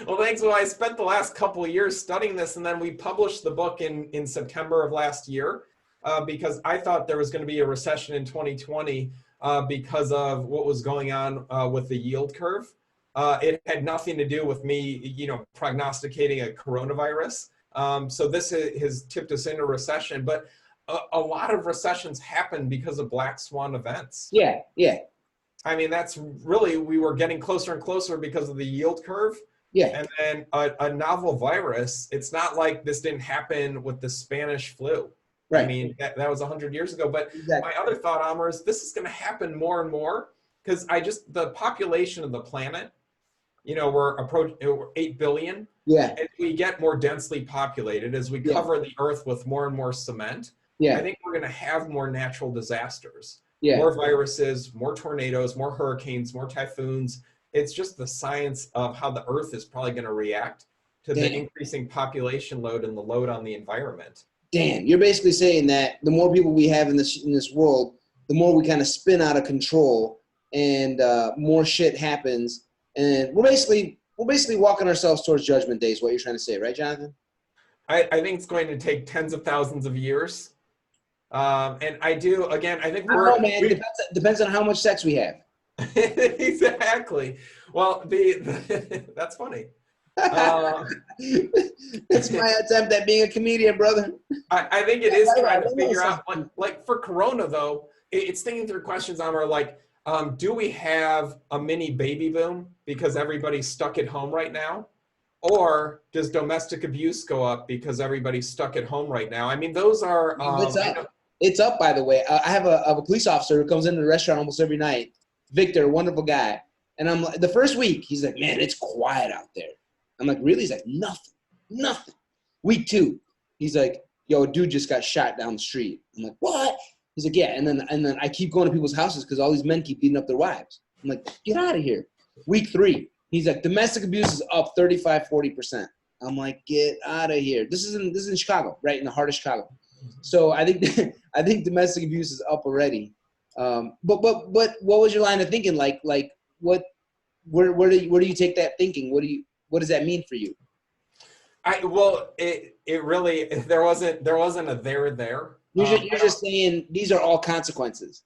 A: Well, thanks. Well, I spent the last couple of years studying this, and then we published the book in September of last year because I thought there was going to be a recession in 2020 because of what was going on with the yield curve. It had nothing to do with me, you know, prognosticating a coronavirus. So this has tipped us into recession, but a lot of recessions happen because of black swan events.
B: Yeah.
A: I mean, that's really, we were getting closer and closer because of the yield curve.
B: Yeah.
A: And then a novel virus, it's not like this didn't happen with the Spanish flu. I
B: Right.
A: mean, that was 100 years ago. But my
B: Exactly.
A: other thought, Amr, is this is going to happen more and more because the population of the planet, we're approaching 8 billion.
B: Yeah.
A: As we get more densely populated, as we
B: Yeah.
A: cover the earth with more and more cement, I
B: Yeah.
A: think we're going to have more natural disasters,
B: Yeah.
A: more viruses, more tornadoes, more hurricanes, more typhoons. It's just the science of how the earth is probably going to react to the
B: Damn.
A: increasing population load and the load on the environment.
B: Damn. You're basically saying that the more people we have in this world, the more we kind of spin out of control, and more shit happens, and we're basically walking ourselves towards Judgment Day. Is what you're trying to say, right, Jonathan?
A: I think it's going to take tens of thousands of years. And I do, again, I think
B: I don't know, man. Depends on how much sex we have.
A: exactly. Well, that's funny.
B: That's my attempt at being a comedian, brother.
A: I think it is trying to
B: I
A: figure out, like for Corona though, it's thinking through questions on are like, do we have a mini baby boom because everybody's stuck at home right now? Or does domestic abuse go up because everybody's stuck at home right now? I mean, those are.
B: It's up. It's up, by the way. I have a police officer who comes into the restaurant almost every night. Victor, wonderful guy. And I'm like, the first week, he's like, man, it's quiet out there. I'm like, really? He's like, nothing. Week 2, he's like, yo, a dude just got shot down the street. I'm like, what? He's like, yeah. And then I keep going to people's houses because all these men keep beating up their wives. I'm like, get out of here. Week 3, he's like, domestic abuse is up 35-40%. I'm like, get out of here. This is in Chicago, right in the heart of Chicago. So I think domestic abuse is up already. But what was your line of thinking? Like what? Where do you take that thinking? What does that mean for you?
A: It really there wasn't a there.
B: You're just saying these are all consequences.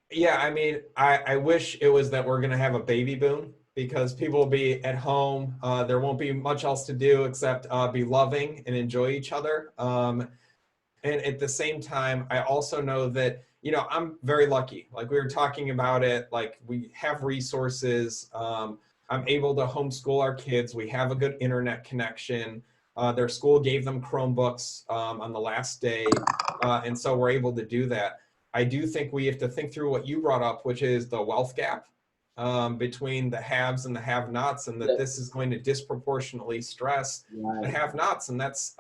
A: Yeah, I mean, I wish it was that we're gonna have a baby boom because people will be at home. There won't be much else to do except be loving and enjoy each other. And at the same time, I also know that, I'm very lucky. Like we were talking about it, like we have resources. I'm able to homeschool our kids. We have a good internet connection. Their school gave them Chromebooks on the last day. And so we're able to do that. I do think we have to think through what you brought up, which is the wealth gap between the haves and the have-nots, and that this is going to disproportionately stress the have-nots. And that's,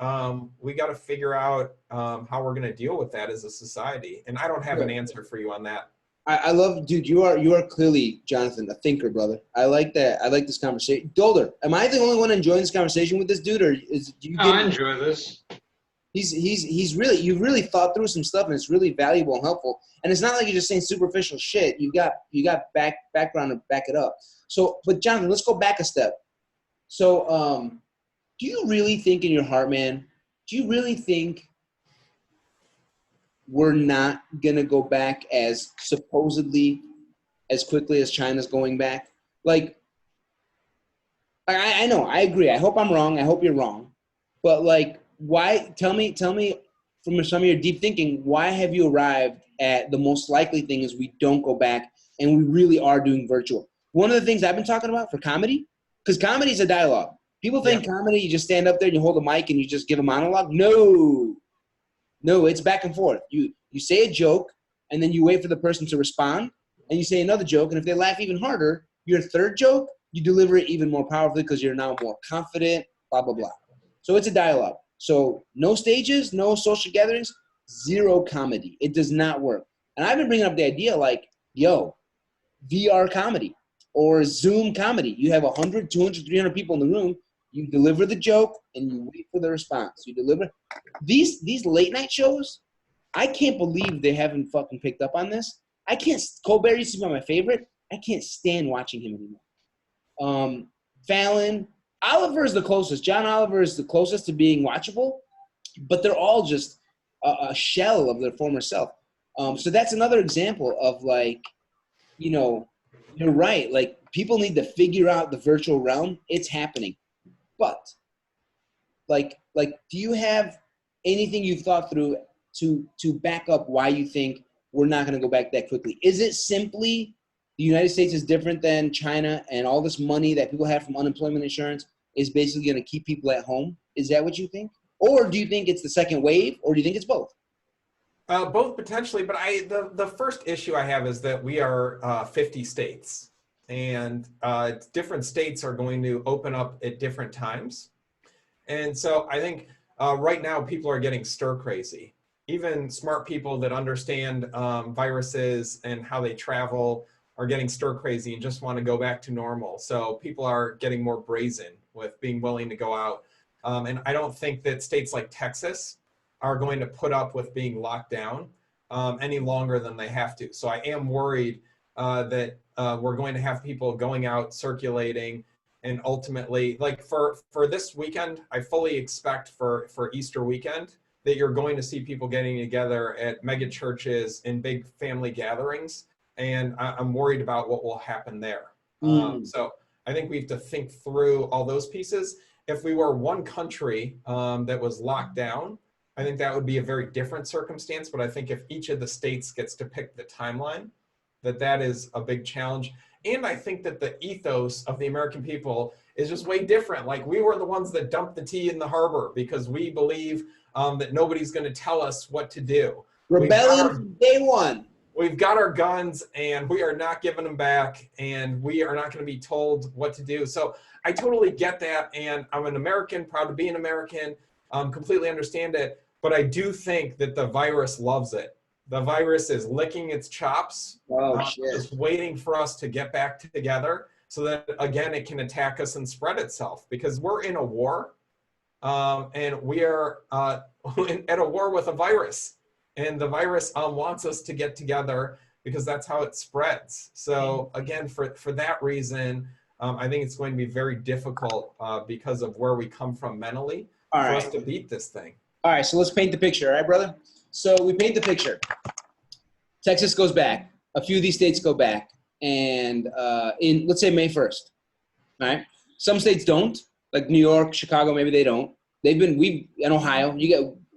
A: we got to figure out how we're going to deal with that as a society. And I don't have an answer for you on that.
B: I love, dude, you are clearly, Jonathan, a thinker, brother. I like that. I like this conversation. Dolder, am I the only one enjoying this conversation with this dude, or do you
C: I enjoy this.
B: He's really, you've really thought through some stuff, and it's really valuable and helpful. And it's not like you're just saying superficial shit. You got background to back it up. So, but Jonathan, let's go back a step. So, do you really think in your heart, man, do you really think we're not gonna go back as supposedly as quickly as China's going back? Like I know, I agree. I hope I'm wrong. I hope you're wrong. But like, why? Tell me from some of your deep thinking, why have you arrived at the most likely thing is we don't go back and we really are doing virtual? One of the things I've been talking about for comedy, because comedy is a dialogue. People think comedy, you just stand up there and you hold a mic and you just give a monologue. No, it's back and forth. You say a joke and then you wait for the person to respond, and you say another joke, and if they laugh even harder, your third joke, you deliver it even more powerfully because you're now more confident, blah, blah, blah. So it's a dialogue. So no stages, no social gatherings, zero comedy. It does not work. And I've been bringing up the idea like, yo, VR comedy or Zoom comedy. You have 100, 200, 300 people in the room. You deliver the joke and you wait for the response. You deliver. These late night shows, I can't believe they haven't fucking picked up on this. Colbert used to be my favorite. I can't stand watching him anymore. Fallon, Oliver is the closest. John Oliver is the closest to being watchable, but they're all just a shell of their former self. So that's another example of like, you're right. Like people need to figure out the virtual realm. It's happening. But like, do you have anything you've thought through to back up why you think we're not going to go back that quickly? Is it simply the United States is different than China, and all this money that people have from unemployment insurance is basically going to keep people at home? Is that what you think? Or do you think it's the second wave, or do you think it's both?
A: Both potentially, but the first issue I have is that we are 50 states, and different states are going to open up at different times. And so I think right now people are getting stir crazy. Even smart people that understand viruses and how they travel are getting stir crazy and just want to go back to normal. So people are getting more brazen with being willing to go out. And I don't think that states like Texas are going to put up with being locked down any longer than they have to. So I am worried that we're going to have people going out circulating, and ultimately, like for this weekend, I fully expect for Easter weekend that you're going to see people getting together at mega churches and big family gatherings, and I'm worried about what will happen there. So I think we have to think through all those pieces. If we were one country that was locked down, I think that would be a very different circumstance. But I think if each of the states gets to pick the timeline, that is a big challenge. And I think that the ethos of the American people is just way different. Like, we were the ones that dumped the tea in the harbor because we believe that nobody's going to tell us what to do.
B: Rebellion from day one.
A: We've got our guns, and we are not giving them back, and we are not going to be told what to do. So I totally get that, and I'm an American, proud to be an American, completely understand it. But I do think that the virus loves it. The virus is licking its chops, just waiting for us to get back together so that, again, it can attack us and spread itself, because we're in a war, and we are at a war with a virus. And the virus wants us to get together because that's how it spreads. So again, for that reason, I think it's going to be very difficult because of where we come from mentally for us to beat this thing.
B: All right, so let's paint the picture, all right, brother? So we paint the picture. Texas goes back. A few of these states go back. And in, let's say, May 1st, all right? Some states don't, like New York, Chicago, maybe they don't. In Ohio,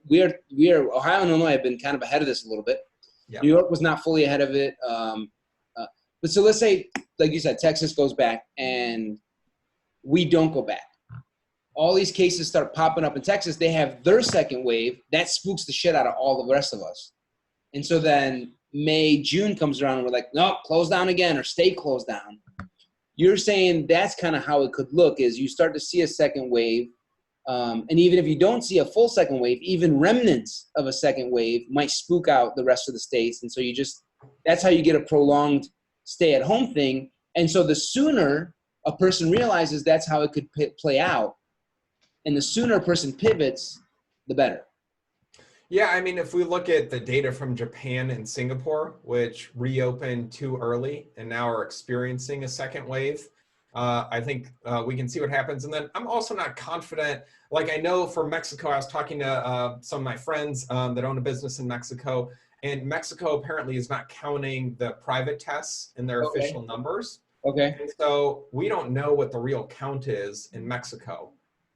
B: we are Ohio and Illinois have been kind of ahead of this a little bit. Yep. New York was not fully ahead of it. But so let's say, like you said, Texas goes back and we don't go back. All these cases start popping up in Texas. They have their second wave. That spooks the shit out of all the rest of us. And so then May, June comes around and we're like, no, close down again or stay closed down. You're saying that's kind of how it could look, is you start to see a second wave. And even if you don't see a full second wave, even remnants of a second wave might spook out the rest of the states. And so that's how you get a prolonged stay-at-home thing. And so the sooner a person realizes that's how it could play out, and the sooner a person pivots, the better.
A: Yeah, I mean, if we look at the data from Japan and Singapore, which reopened too early and now are experiencing a second wave, I think we can see what happens. And then I'm also not confident. Like, I know for Mexico, I was talking to some of my friends that own a business in Mexico, and Mexico apparently is not counting the private tests in their official numbers.
B: Okay.
A: And so we don't know what the real count is in Mexico.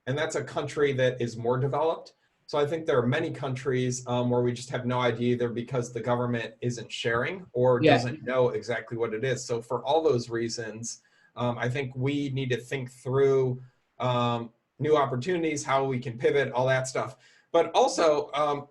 A: And that's a country that is more developed. So I think there are many countries where we just have no idea, either because the government isn't sharing or doesn't know exactly what it is. So for all those reasons, I think we need to think through new opportunities, how we can pivot, all that stuff. But also,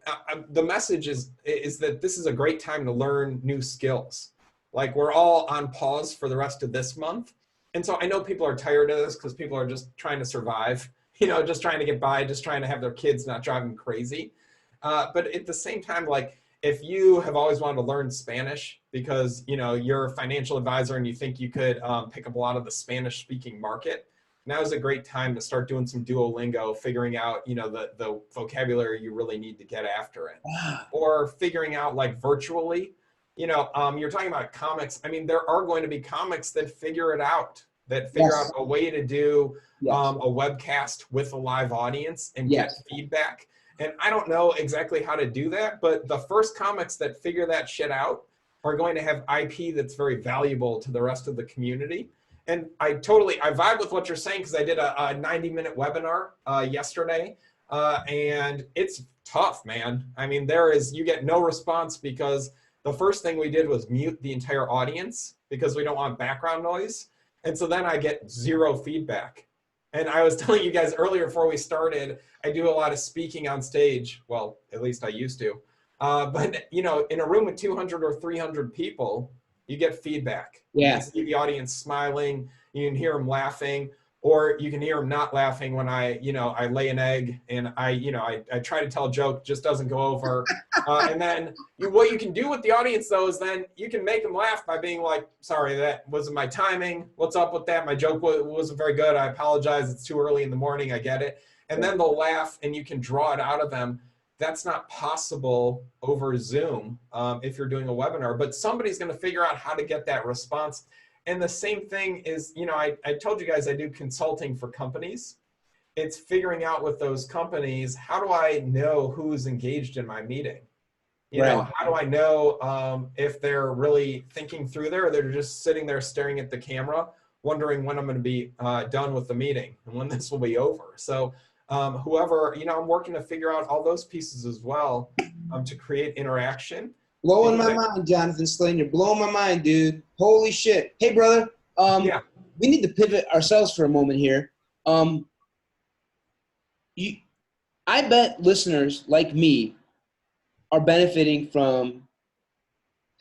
A: the message is that this is a great time to learn new skills. Like, we're all on pause for the rest of this month. And so I know people are tired of this because people are just trying to survive, just trying to get by, just trying to have their kids not drive them crazy. But at the same time, like, if you have always wanted to learn Spanish because, you're a financial advisor and you think you could pick up a lot of the Spanish speaking market, now is a great time to start doing some Duolingo, figuring out, the vocabulary you really need to get after it. Or figuring out, like, virtually, you're talking about comics. I mean, there are going to be comics that figure it out, that figure out a way to do a webcast with a live audience and get feedback. And I don't know exactly how to do that, but the first comics that figure that shit out are going to have IP that's very valuable to the rest of the community. And I vibe with what you're saying, because I did a 90-minute webinar yesterday, and it's tough, man. I mean, you get no response because the first thing we did was mute the entire audience because we don't want background noise. And so then I get zero feedback. And I was telling you guys earlier before we started, I do a lot of speaking on stage. Well, at least I used to. But you know, in a room with 200 or 300 people, you get feedback.
B: Yeah.
A: You can see the audience smiling. You can hear them laughing, or you can hear them not laughing when I lay an egg and I try to tell a joke, just doesn't go over. And then what you can do with the audience though is then you can make them laugh by being like, sorry, that wasn't my timing. What's up with that? My joke wasn't very good. I apologize. It's too early in the morning. I get it. And then they'll laugh and you can draw it out of them. That's not possible over Zoom if you're doing a webinar, but somebody's going to figure out how to get that response. And the same thing is, I told you guys I do consulting for companies. It's figuring out with those companies, how do I know who's engaged in my meeting? How do I know if they're really thinking through there, or they're just sitting there staring at the camera, wondering when I'm going to be done with the meeting and when this will be over. So whoever, I'm working to figure out all those pieces as well to create interaction.
B: Blowing my mind, Jonathan Slane. You're blowing my mind, dude. Holy shit. Hey, brother.
A: Yeah.
B: We need to pivot ourselves for a moment here. I bet listeners like me are benefiting from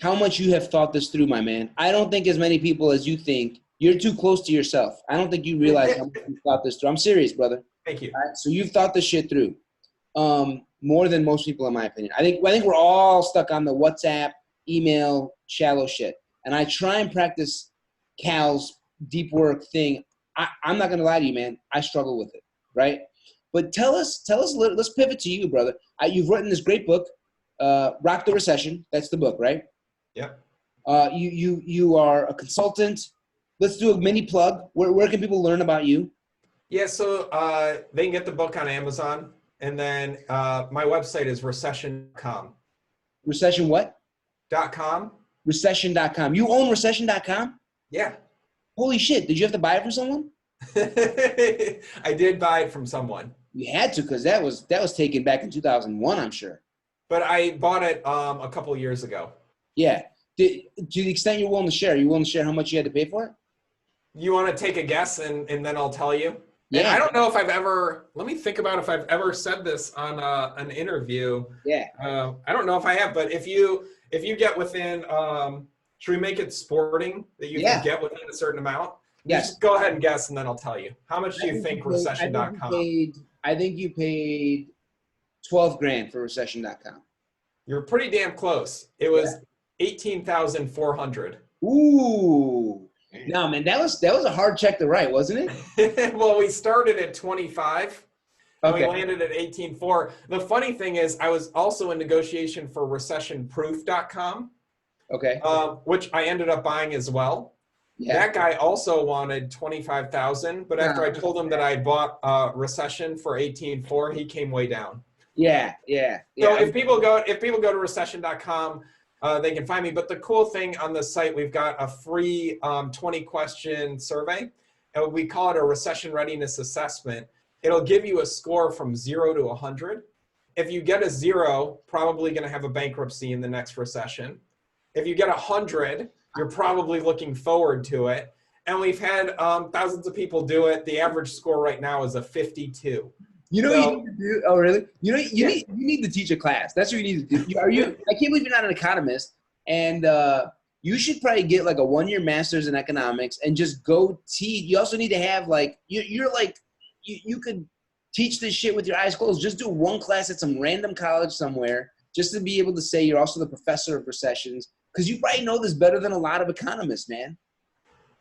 B: how much you have thought this through, my man. I don't think as many people as you think. You're too close to yourself. I don't think you realize how much you've thought this through. I'm serious, brother.
A: Thank you.
B: All right? So you've thought this shit through. More than most people, in my opinion. I think we're all stuck on the WhatsApp, email, shallow shit. And I try and practice Cal's deep work thing. I'm not gonna lie to you, man. I struggle with it, right? But tell us. Let's pivot to you, brother. You've written this great book, "Rock the Recession." That's the book, right?
A: Yeah.
B: You are a consultant. Let's do a mini plug. Where can people learn about you?
A: Yeah, so they can get the book on Amazon. And then my website is recession.com.
B: Recession what?
A: .com.
B: Recession.com. You own Recession.com?
A: Yeah.
B: Holy shit. Did you have to buy it from someone?
A: I did buy it from someone.
B: You had to, because that was taken back in 2001, I'm sure.
A: But I bought it a couple of years ago.
B: Yeah. To the extent you're willing to share, are you willing to share how much you had to pay for it?
A: You want to take a guess and then I'll tell you?
B: Yeah.
A: And I don't know if I've ever, let me think about if I've ever said this on an interview.
B: Yeah.
A: I don't know if I have, but if you get within, should we make it sporting that you can get within a certain amount?
B: Yes.
A: Just go ahead and guess and then I'll tell you. How much do you think Recession.com?
B: I think you paid 12 grand for Recession.com.
A: You're pretty damn close. It was 18,400.
B: Ooh. No, man, that was a hard check to write, wasn't
A: it? Well, we started at 25 and
B: okay.
A: we landed at 18.4. The funny thing is I was also in negotiation for recessionproof.com.
B: Okay.
A: Which I ended up buying as well. Yeah. That guy also wanted 25,000, but after I told him that I bought Recession for 18.4, he came way down.
B: Yeah.
A: So if people go to recession.com, they can find me. But the cool thing on the site, we've got a free 20-question survey, and we call it a recession readiness assessment. It'll give you a score from 0 to 100. If you get a 0, probably going to have a bankruptcy in the next recession. If you get 100, you're probably looking forward to it. And we've had thousands of people do it. The average score right now is a 52.
B: You know what you need to do? Oh, really? You need to teach a class. That's what you need to do. I can't believe you're not an economist. And you should probably get like a 1-year master's in economics and just go teach. You also need to have like, you could teach this shit with your eyes closed. Just do one class at some random college somewhere just to be able to say you're also the professor of recessions. Because you probably know this better than a lot of economists, man.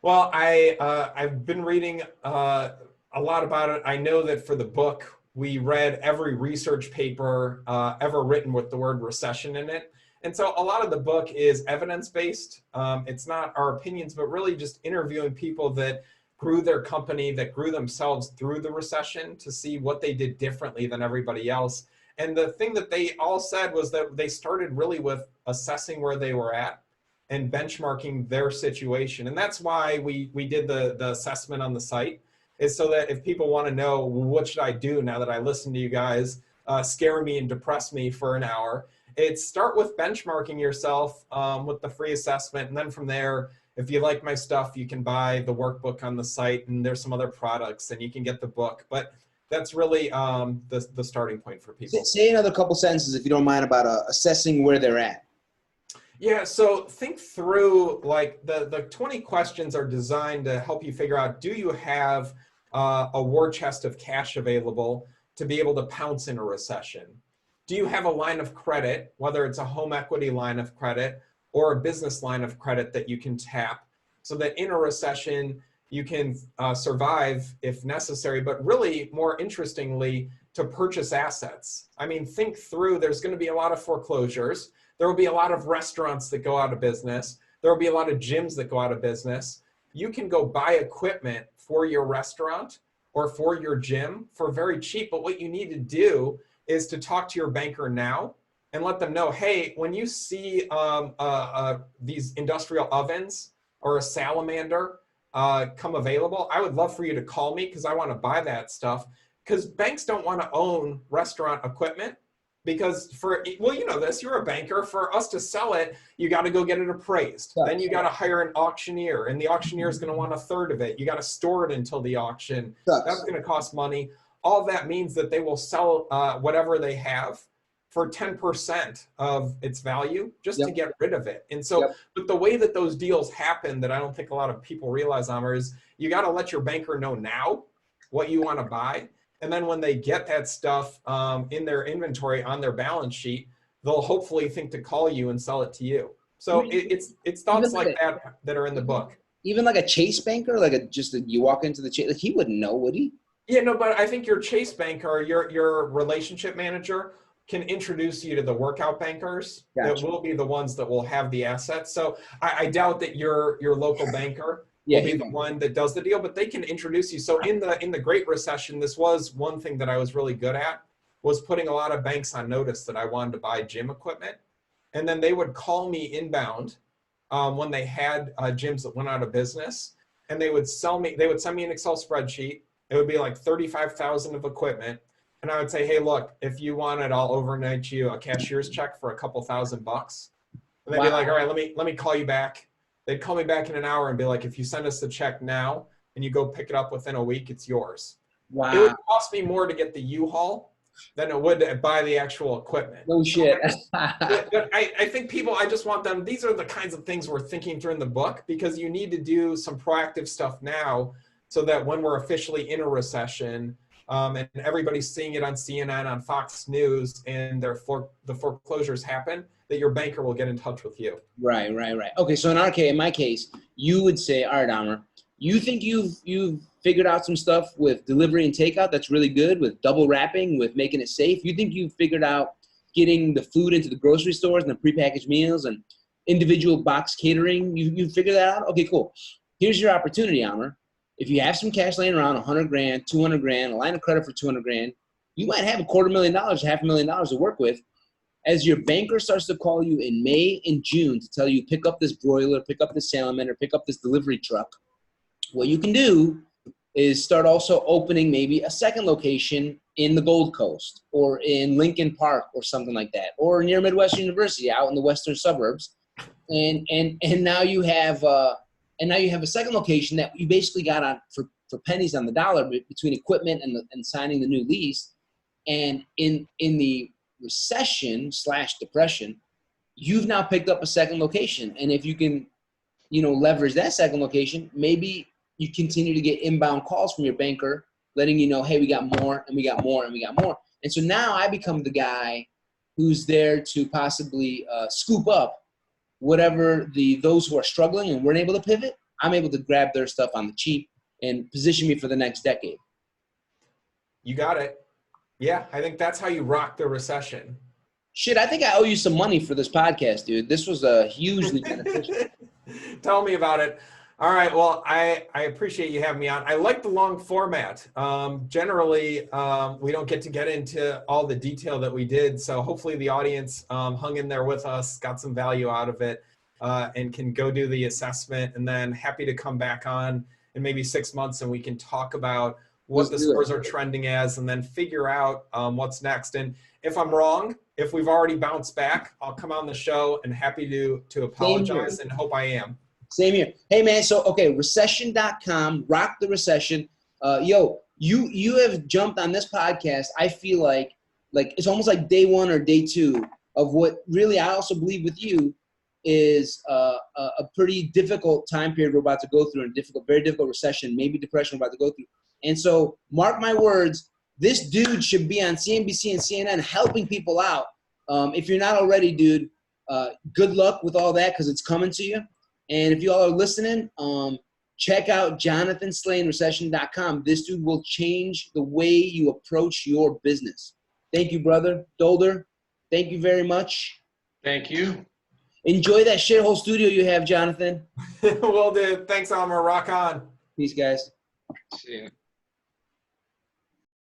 A: Well, I've been reading a lot about it. I know that for the book, we read every research paper ever written with the word recession in it. And so a lot of the book is evidence-based. It's not our opinions, but really just interviewing people that grew their company, that grew themselves through the recession to see what they did differently than everybody else. And the thing that they all said was that they started really with assessing where they were at and benchmarking their situation. And that's why we did the assessment on the site, is so that if people want to know, what should I do now that I listened to you guys scare me and depress me for an hour, It's start with benchmarking yourself with the free assessment. And then from there, if you like my stuff, you can buy the workbook on the site, and there's some other products, and you can get the book. But that's really the starting point for people.
B: Say another couple sentences, if you don't mind, about assessing where they're at.
A: Yeah, so think through, like, the 20 questions are designed to help you figure out, do you have a war chest of cash available to be able to pounce in a recession? Do you have a line of credit, whether it's a home equity line of credit or a business line of credit that you can tap, so that in a recession you can survive if necessary, but really more interestingly, to purchase assets? I mean, think through, there's going to be a lot of foreclosures. There will be a lot of restaurants that go out of business. There will be a lot of gyms that go out of business. You can go buy equipment for your restaurant or for your gym for very cheap, but what you need to do is to talk to your banker now and let them know, hey, when you see these industrial ovens or a salamander come available, I would love for you to call me because I want to buy that stuff. Because banks don't want to own restaurant equipment, because well, you know this, you're a banker. For us to sell it, you got to go get it appraised. Then you got to hire an auctioneer, and the auctioneer is going to want a third of it. You got to store it until the auction. That's going to cost money. All of that means that they will sell whatever they have for 10% of its value just to get rid of it. And so, but the way that those deals happen that I don't think a lot of people realize, Amr, is you got to let your banker know now what you want to buy. And then when they get that stuff in their inventory on their balance sheet, they'll hopefully think to call you and sell it to you. So it's thoughts like that that are in the book.
B: Even like a Chase banker, like you walk into the Chase, like he wouldn't know, would he?
A: Yeah, no, but I think your Chase banker, your relationship manager can introduce you to the workout bankers. That will be the ones that will have the assets. So I doubt that your local banker will be the one that does the deal, but they can introduce you. So in the Great Recession, this was one thing that I was really good at, was putting a lot of banks on notice that I wanted to buy gym equipment. And then they would call me inbound when they had gyms that went out of business, and they would send me an Excel spreadsheet. It would be like 35,000 of equipment. And I would say, hey, look, if you want it, I'll overnight you a cashier's check for a couple $1,000. And they'd be like, all right, let me call you back. They'd call me back in an hour and be like, if you send us the check now and you go pick it up within a week, it's yours. Wow. It would cost me more to get the U-Haul than it would to buy the actual equipment.
B: No shit.
A: I think people, I just want them, these are the kinds of things we're thinking through in the book, because you need to do some proactive stuff now so that when we're officially in a recession, and everybody's seeing it on CNN, on Fox News, and the foreclosures happen, that your banker will get in touch with you.
B: Right. Okay, so in my case, you would say, all right, Amr, you think you've figured out some stuff with delivery and takeout that's really good, with double wrapping, with making it safe. You think you've figured out getting the food into the grocery stores and the prepackaged meals and individual box catering. You figured that out? Okay, cool. Here's your opportunity, Amr. If you have some cash laying around, 100 grand, 200 grand, a line of credit for 200 grand, you might have $250,000, $500,000 to work with. As your banker starts to call you in May and June to tell you, pick up this broiler, pick up this salamander, pick up this delivery truck, what you can do is start also opening maybe a second location in the Gold Coast or in Lincoln Park or something like that, or near Midwestern University out in the western suburbs. And now you have a second location that you basically got on for pennies on the dollar between equipment and signing the new lease. And in the recession/depression, you've now picked up a second location. And if you can, leverage that second location, maybe you continue to get inbound calls from your banker letting you know, hey, we got more and we got more and we got more. And so now I become the guy who's there to possibly scoop up whatever those who are struggling and weren't able to pivot. I'm able to grab their stuff on the cheap and position me for the next decade.
A: You got it. Yeah, I think that's how you rock the recession.
B: Shit, I think I owe you some money for this podcast, dude. This was hugely beneficial.
A: Tell me about it. All right, well, I appreciate you having me on. I like the long format. Generally, we don't get into all the detail that we did, so hopefully the audience hung in there with us, got some value out of it, and can go do the assessment, and then happy to come back on in maybe 6 months and we can talk about what the scores are trending as, and then figure out what's next. And if I'm wrong, if we've already bounced back, I'll come on the show and happy to apologize and hope I am.
B: Same here. Hey, man, so, okay, recession.com, rock the recession. You have jumped on this podcast, I feel like it's almost like day one or day two of what really I also believe with you is a pretty difficult time period we're about to go through, and very difficult recession, maybe depression we're about to go through. And so, mark my words, this dude should be on CNBC and CNN helping people out. If you're not already, dude, good luck with all that because it's coming to you. And if you all are listening, check out JonathanSlaneRecession.com. This dude will change the way you approach your business. Thank you, brother. Dolder, thank you very much.
C: Thank you.
B: Enjoy that shithole studio you have, Jonathan.
A: Will do. Thanks, Amr. Rock on.
B: Peace, guys.
C: See ya.